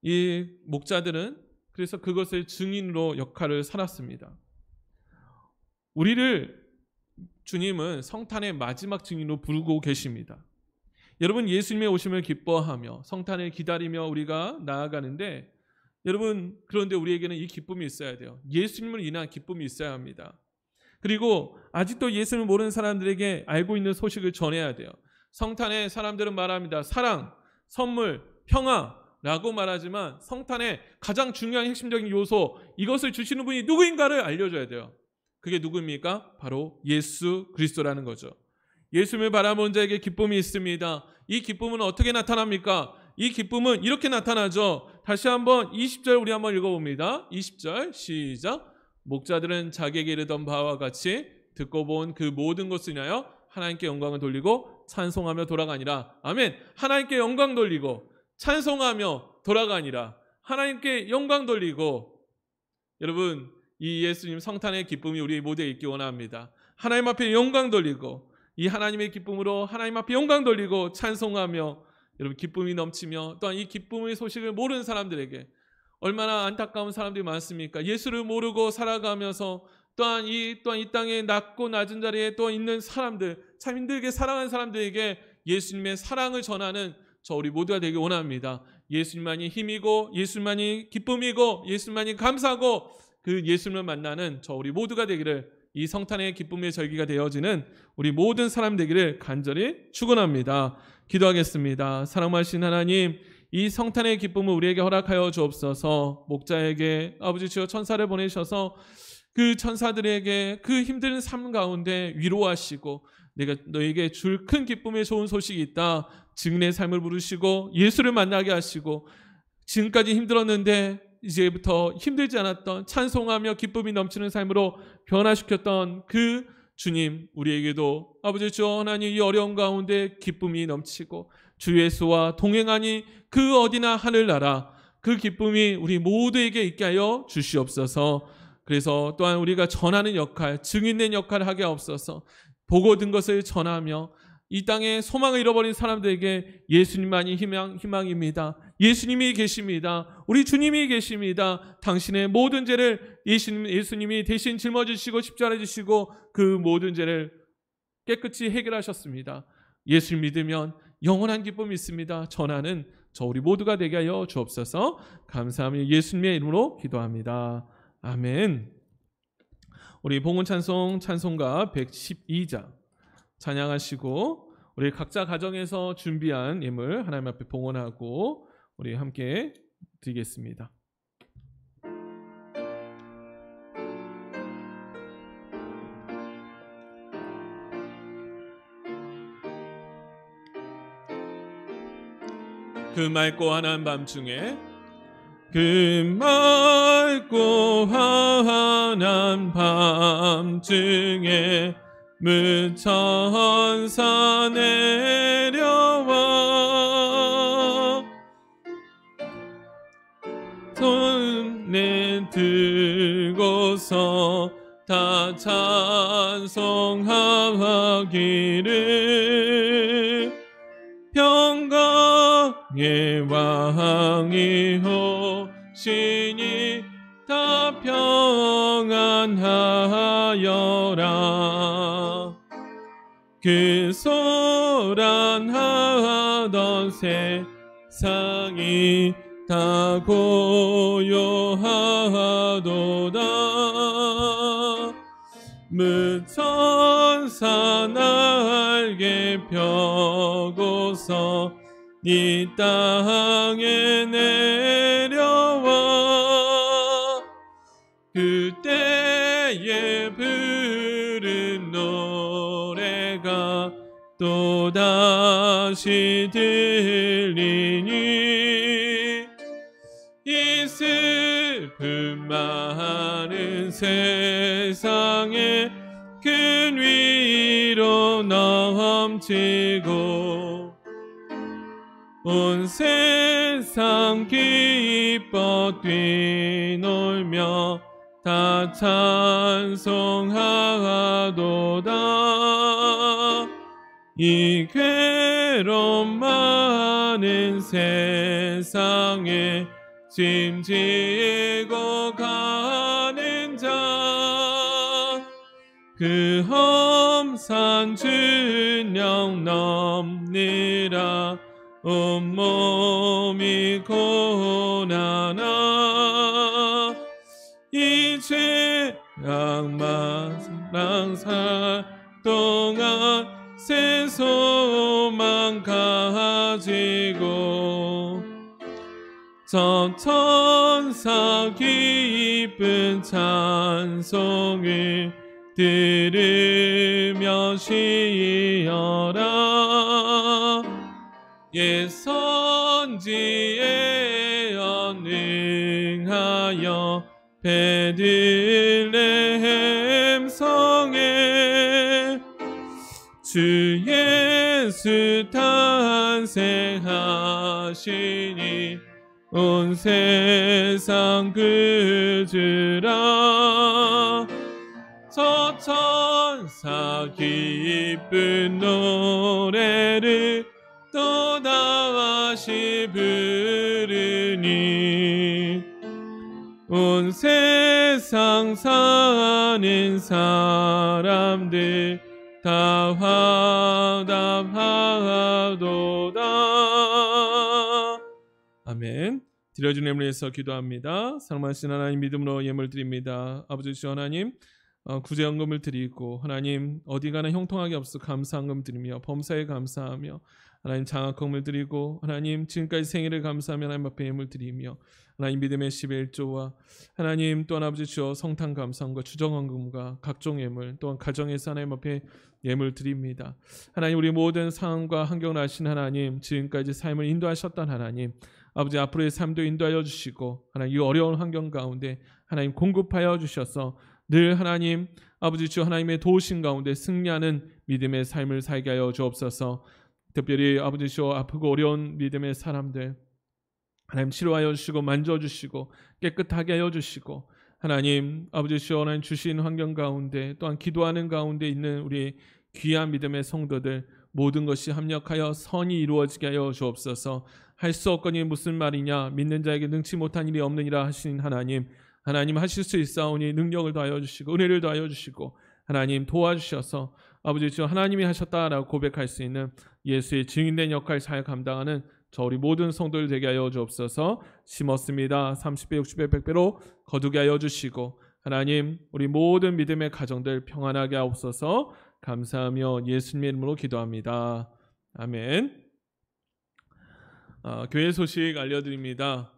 이 목자들은 그래서 그것을 증인으로 역할을 살았습니다. 우리를 주님은 성탄의 마지막 증인으로 부르고 계십니다. 여러분 예수님의 오심을 기뻐하며 성탄을 기다리며 우리가 나아가는데 여러분 그런데 우리에게는 이 기쁨이 있어야 돼요. 예수님을 인한 기쁨이 있어야 합니다. 그리고 아직도 예수님을 모르는 사람들에게 알고 있는 소식을 전해야 돼요. 성탄에 사람들은 말합니다. 사랑, 선물, 평화라고 말하지만 성탄의 가장 중요한 핵심적인 요소 이것을 주시는 분이 누구인가를 알려줘야 돼요. 그게 누구입니까? 바로 예수 그리스도라는 거죠. 예수님을 바라보는 자에게 기쁨이 있습니다. 이 기쁨은 어떻게 나타납니까? 이 기쁨은 이렇게 나타나죠. 다시 한번 20절 우리 한번 읽어봅니다. 20절 시작. 목자들은 자기에게 이르던 바와 같이 듣고 본 그 모든 것을 인하여 하나님께 영광을 돌리고 찬송하며 돌아가니라. 아멘. 하나님께 영광 돌리고 찬송하며 돌아가니라. 하나님께 영광 돌리고. 여러분 이 예수님 성탄의 기쁨이 우리 모두에 있기 원합니다. 하나님 앞에 영광 돌리고 이 하나님의 기쁨으로 하나님 앞에 영광 돌리고 찬송하며 여러분 기쁨이 넘치며 또한 이 기쁨의 소식을 모르는 사람들에게 얼마나 안타까운 사람들이 많습니까? 예수를 모르고 살아가면서 또한 이 땅에 낮고 낮은 자리에 또 있는 사람들 참 힘들게 살아가는 사람들에게 예수님의 사랑을 전하는 저 우리 모두가 되기 원합니다. 예수님만이 힘이고 예수님만이 기쁨이고 예수님만이 감사고 그 예수님을 만나는 저 우리 모두가 되기를 이 성탄의 기쁨의 절기가 되어지는 우리 모든 사람 되기를 간절히 축원합니다. 기도하겠습니다. 사랑하신 하나님 이 성탄의 기쁨을 우리에게 허락하여 주옵소서. 목자에게 아버지 주여 천사를 보내셔서 그 천사들에게 그 힘든 삶 가운데 위로하시고 내가 너에게 줄 큰 기쁨의 좋은 소식이 있다. 증인의 삶을 부르시고 예수를 만나게 하시고 지금까지 힘들었는데 이제부터 힘들지 않았던 찬송하며 기쁨이 넘치는 삶으로 변화시켰던 그 주님 우리에게도 아버지 주여 하나님 이 어려움 가운데 기쁨이 넘치고 주 예수와 동행하니 그 어디나 하늘나라 그 기쁨이 우리 모두에게 있게 하여 주시옵소서. 그래서 또한 우리가 전하는 역할 증인된 역할을 하게 하옵소서. 보고 든 것을 전하며 이 땅에 소망을 잃어버린 사람들에게 예수님만이 희망입니다. 예수님이 계십니다. 우리 주님이 계십니다. 당신의 모든 죄를 예수님이 대신 짊어지시고 십자가에 지시고 그 모든 죄를 깨끗이 해결하셨습니다. 예수를 믿으면 영원한 기쁨이 있습니다. 전하는 저 우리 모두가 되게 하여 주옵소서. 감사하며 예수님의 이름으로 기도합니다. 아멘. 우리 봉헌 찬송 찬송가 112장 찬양하시고 우리 각자 가정에서 준비한 예물 하나님 앞에 봉헌하고 우리 함께 드리겠습니다. 그 맑고 환한 밤중에 그 맑고 환한 밤중에 무천사 내려와 손에 들고서 다 찬송하기를 평강의 왕이 오시니 다 평안하여라. 그 소란하던 세상이 다 고요하도다. 무천사 날개 펴고서 이 땅에 내려와 그때에 부른 노래가 또다시 들리니 이 슬픔 많은 세상에 큰 위로 넘치고 온 세상 기뻐 뛰놀며 다 찬송하도다. 이 괴로움 많은 세상에 짐지고 가는 자 그 험산 준영 넘니라. 온몸이 고난아 이 죄악 마랑 살 동안 새 소망 가지고 저 천사 기쁜 찬송을 들으며 쉬어라. 옛 선지에 언능하여 베들레헴 성에 주 예수 탄생하시니 온 세상 그주라. 저 천사 기쁜 노래를 또다시 부르니 온 세상 사는 사람들 다 화답하도다. 아멘. 드려진 예물을 위해서 기도합니다. 사랑하신 하나님, 믿음으로 예물 드립니다. 아버지 주 하나님, 구제연금을 드리고 하나님 어디 가나 형통하게 없어 감사한금 드리며 범사에 감사하며 하나님 장학금을 드리고 하나님 지금까지 생일을 감사하며 하나님 앞에 예물 드리며 하나님 믿음의 11조와 하나님 또한 아버지 주여 성탄 감사함과 주정헌금과 각종 예물 또한 가정에서 하나님 앞에 예물 드립니다. 하나님 우리 모든 상황과 환경을 아신 하나님 지금까지 삶을 인도하셨던 하나님 아버지 앞으로의 삶도 인도하여 주시고 하나님 이 어려운 환경 가운데 하나님 공급하여 주셔서 늘 하나님 아버지 주 하나님의 도우심 가운데 승리하는 믿음의 삶을 살게 하여 주옵소서. 특별히 아버지 주 아프고 어려운 믿음의 사람들 하나님 치료하여 주시고 만져주시고 깨끗하게 하여 주시고 하나님 아버지 주 하나님 주신 환경 가운데 또한 기도하는 가운데 있는 우리 귀한 믿음의 성도들 모든 것이 합력하여 선이 이루어지게 하여 주옵소서. 할 수 없거니 무슨 말이냐 믿는 자에게 능치 못한 일이 없느니라 하신 하나님 하실 수 있사오니 능력을 더하여 주시고 은혜를 더하여 주시고 하나님 도와주셔서 아버지 주 하나님이 하셨다라고 고백할 수 있는 예수의 증인된 역할 잘 감당하는 저 우리 모든 성도들 되게 하여 주옵소서. 심었습니다. 30배, 60배, 100배로 거두게 하여 주시고 하나님 우리 모든 믿음의 가정들 평안하게 하옵소서. 감사하며 예수님의 이름으로 기도합니다. 아멘. 교회 소식 알려드립니다.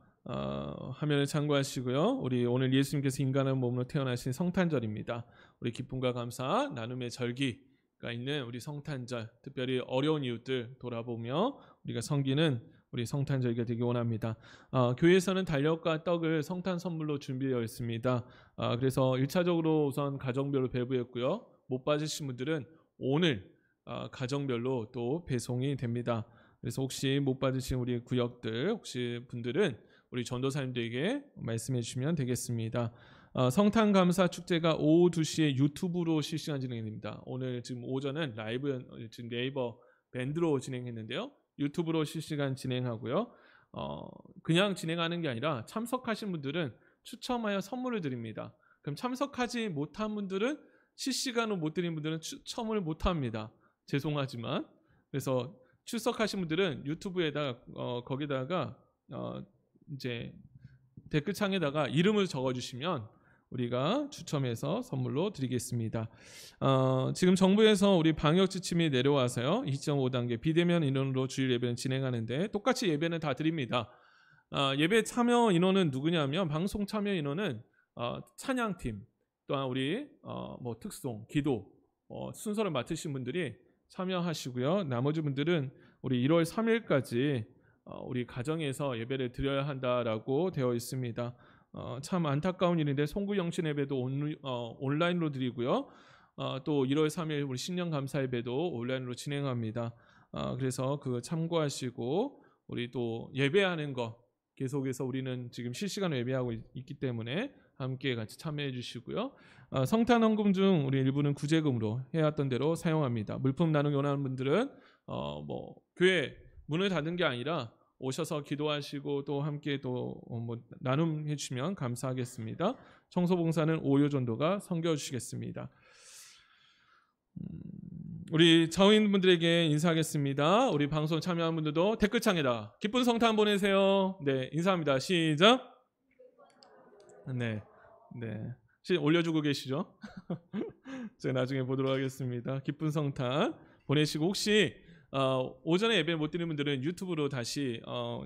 화면을 참고하시고요. 우리 오늘 예수님께서 인간의 몸으로 태어나신 성탄절입니다. 우리 기쁨과 감사 나눔의 절기가 있는 우리 성탄절, 특별히 어려운 이웃들 돌아보며 우리가 섬기는 우리 성탄절기가 되기 원합니다. 교회에서는 달력과 떡을 성탄 선물로 준비되어 있습니다. 그래서 1차적으로 우선 가정별로 배부했고요. 못 받으신 분들은 오늘 가정별로 또 배송이 됩니다. 그래서 혹시 못 받으신 우리 구역들 혹시 분들은 우리 전도사님들에게 말씀해 주시면 되겠습니다. 성탄 감사 축제가 오후 2시에 유튜브로 실시간 진행됩니다. 오늘 지금 오전은 라이브 지금 네이버 밴드로 진행했는데요. 유튜브로 실시간 진행하고요. 그냥 진행하는 게 아니라 참석하신 분들은 추첨하여 선물을 드립니다. 그럼 참석하지 못한 분들은 실시간으로 못 드린 분들은 추첨을 못 합니다. 죄송하지만 그래서 출석하신 분들은 유튜브에다가 거기다가 이제 댓글창에다가 이름을 적어주시면 우리가 추첨해서 선물로 드리겠습니다. 지금 정부에서 우리 방역 지침이 내려와서요. 2.5단계 비대면 인원으로 주일 예배는 진행하는데 똑같이 예배는 다 드립니다. 예배 참여 인원은 누구냐면 방송 참여 인원은 찬양팀 또한 우리 뭐 특송, 기도 순서를 맡으신 분들이 참여하시고요. 나머지 분들은 우리 1월 3일까지 우리 가정에서 예배를 드려야 한다라고 되어 있습니다. 참 안타까운 일인데 송구 영신 예배도 온라인으로 드리고요. 또 1월 3일 우리 신년 감사 예배도 온라인으로 진행합니다. 그래서 그거 참고하시고 우리 또 예배하는 거 계속해서 우리는 지금 실시간으로 예배하고 있기 때문에 함께 같이 참여해 주시고요. 성탄 헌금 중 우리 일부는 구제금으로 해왔던 대로 사용합니다. 물품 나누기 원하는 분들은 뭐 교회 문을 닫은 게 아니라 오셔서 기도하시고 또 함께 또 뭐 나눔해 주시면 감사하겠습니다. 청소봉사는 오요전도가 섬겨 주시겠습니다. 우리 자원인분들에게 인사하겠습니다. 우리 방송 참여한 분들도 댓글창에다 기쁜 성탄 보내세요. 네, 인사합니다. 시작. 네. 올려주고 계시죠? 제가 나중에 보도록 하겠습니다. 기쁜 성탄 보내시고 혹시 오전에 예배 못 드리는 분들은 유튜브로 다시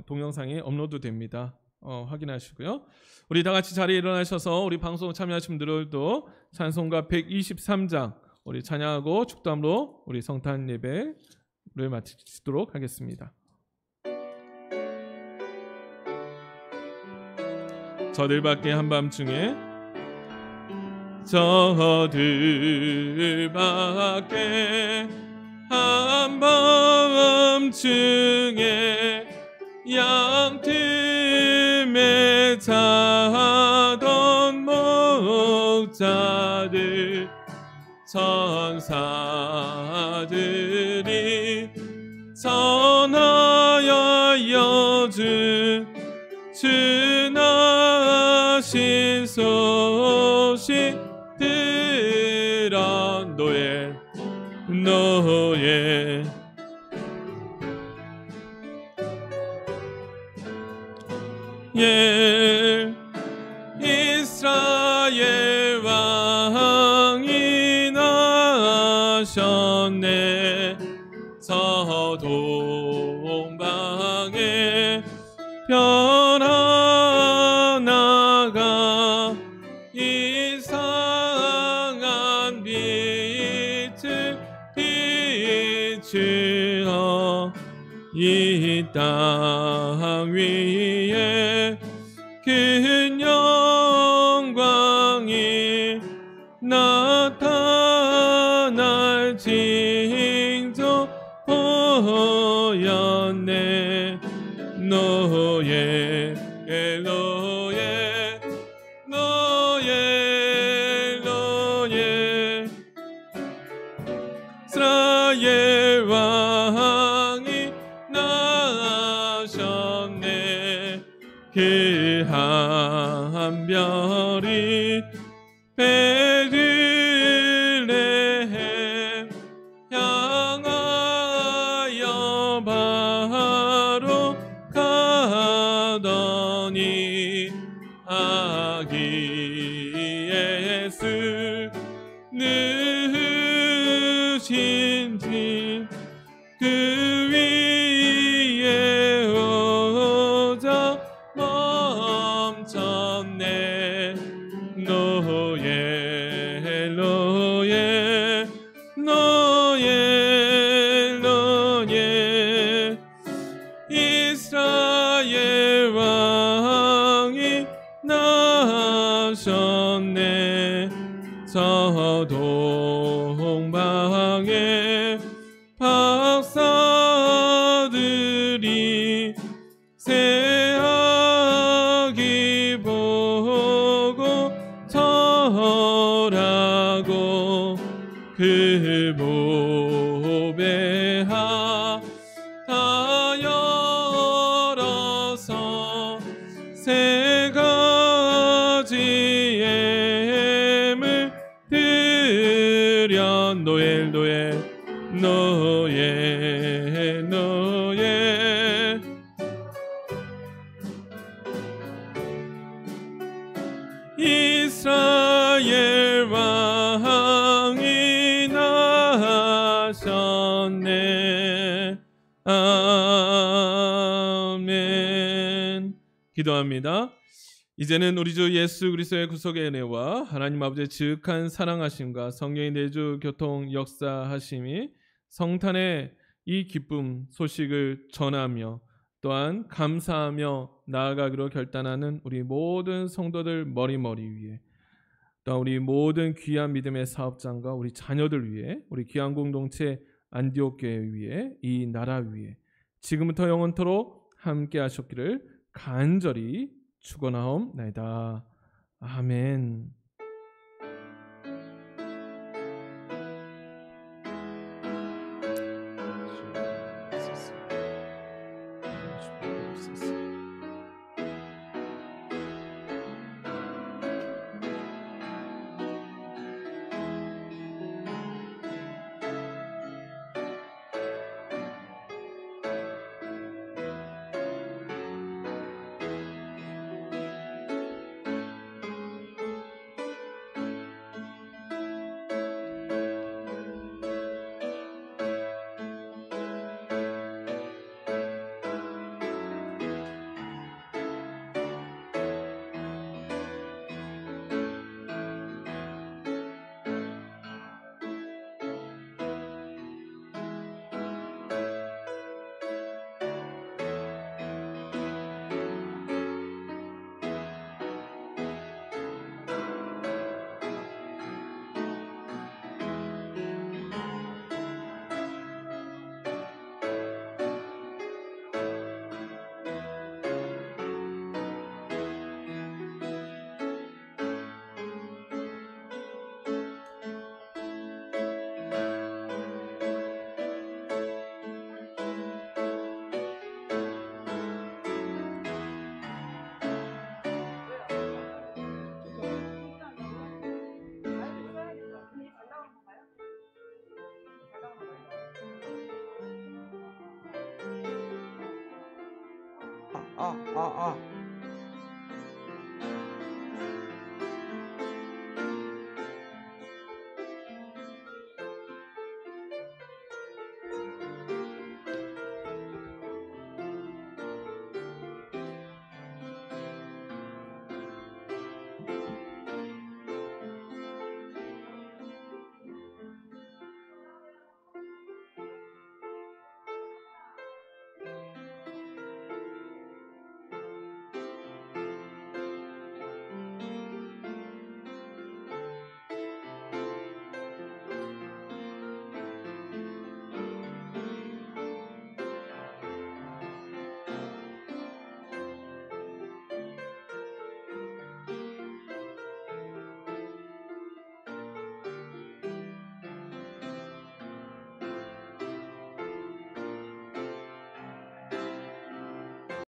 동영상이 업로드 됩니다. 확인하시고요. 우리 다 같이 자리에 일어나셔서 우리 방송 참여하신 분들도 찬송가 123장 우리 찬양하고 축도함으로 우리 성탄 예배를 마치도록 하겠습니다. 저들 밖에 한밤중에 저들 밖에 한밤중에 양틈에 자던 목자들 천사들이 전하여 여주 주나신 소식 들어 노예 이스라엘 왕이 나셨네. 서동방에 변화나가 이상한 빛을 비추어 이 땅 위에 큰 영광이 나타날 징조 보였네. 노예 이스라엘 왕이 나셨네. 그 한 별이 베들레헴 향하여 바로 힘을 넣으신지 그 위에 오자 멈췄네. 노예 노예 노예 노예 이스라엘 왕이 나셨네. 저 동방의 박사들이 새 아기 보고 절하고 그 몸에 다 열어서 세 가지 예물 드려. 노엘 노엘 노예 노예 이스라엘 왕이 나셨네. 아멘. 기도합니다. 이제는 우리 주 예수 그리스도의 구속의 은혜와 하나님 아버지의 지극한 사랑하심과 성령의 내주 교통 역사하심이 성탄의 이 기쁨 소식을 전하며 또한 감사하며 나아가기로 결단하는 우리 모든 성도들 머리머리 위에, 또한 우리 모든 귀한 믿음의 사업장과 우리 자녀들 위에, 우리 귀한 공동체 안디옥 교회 위에, 이 나라 위에 지금부터 영원토록 함께 하셨기를 간절히 축원하옵나이다. 아멘.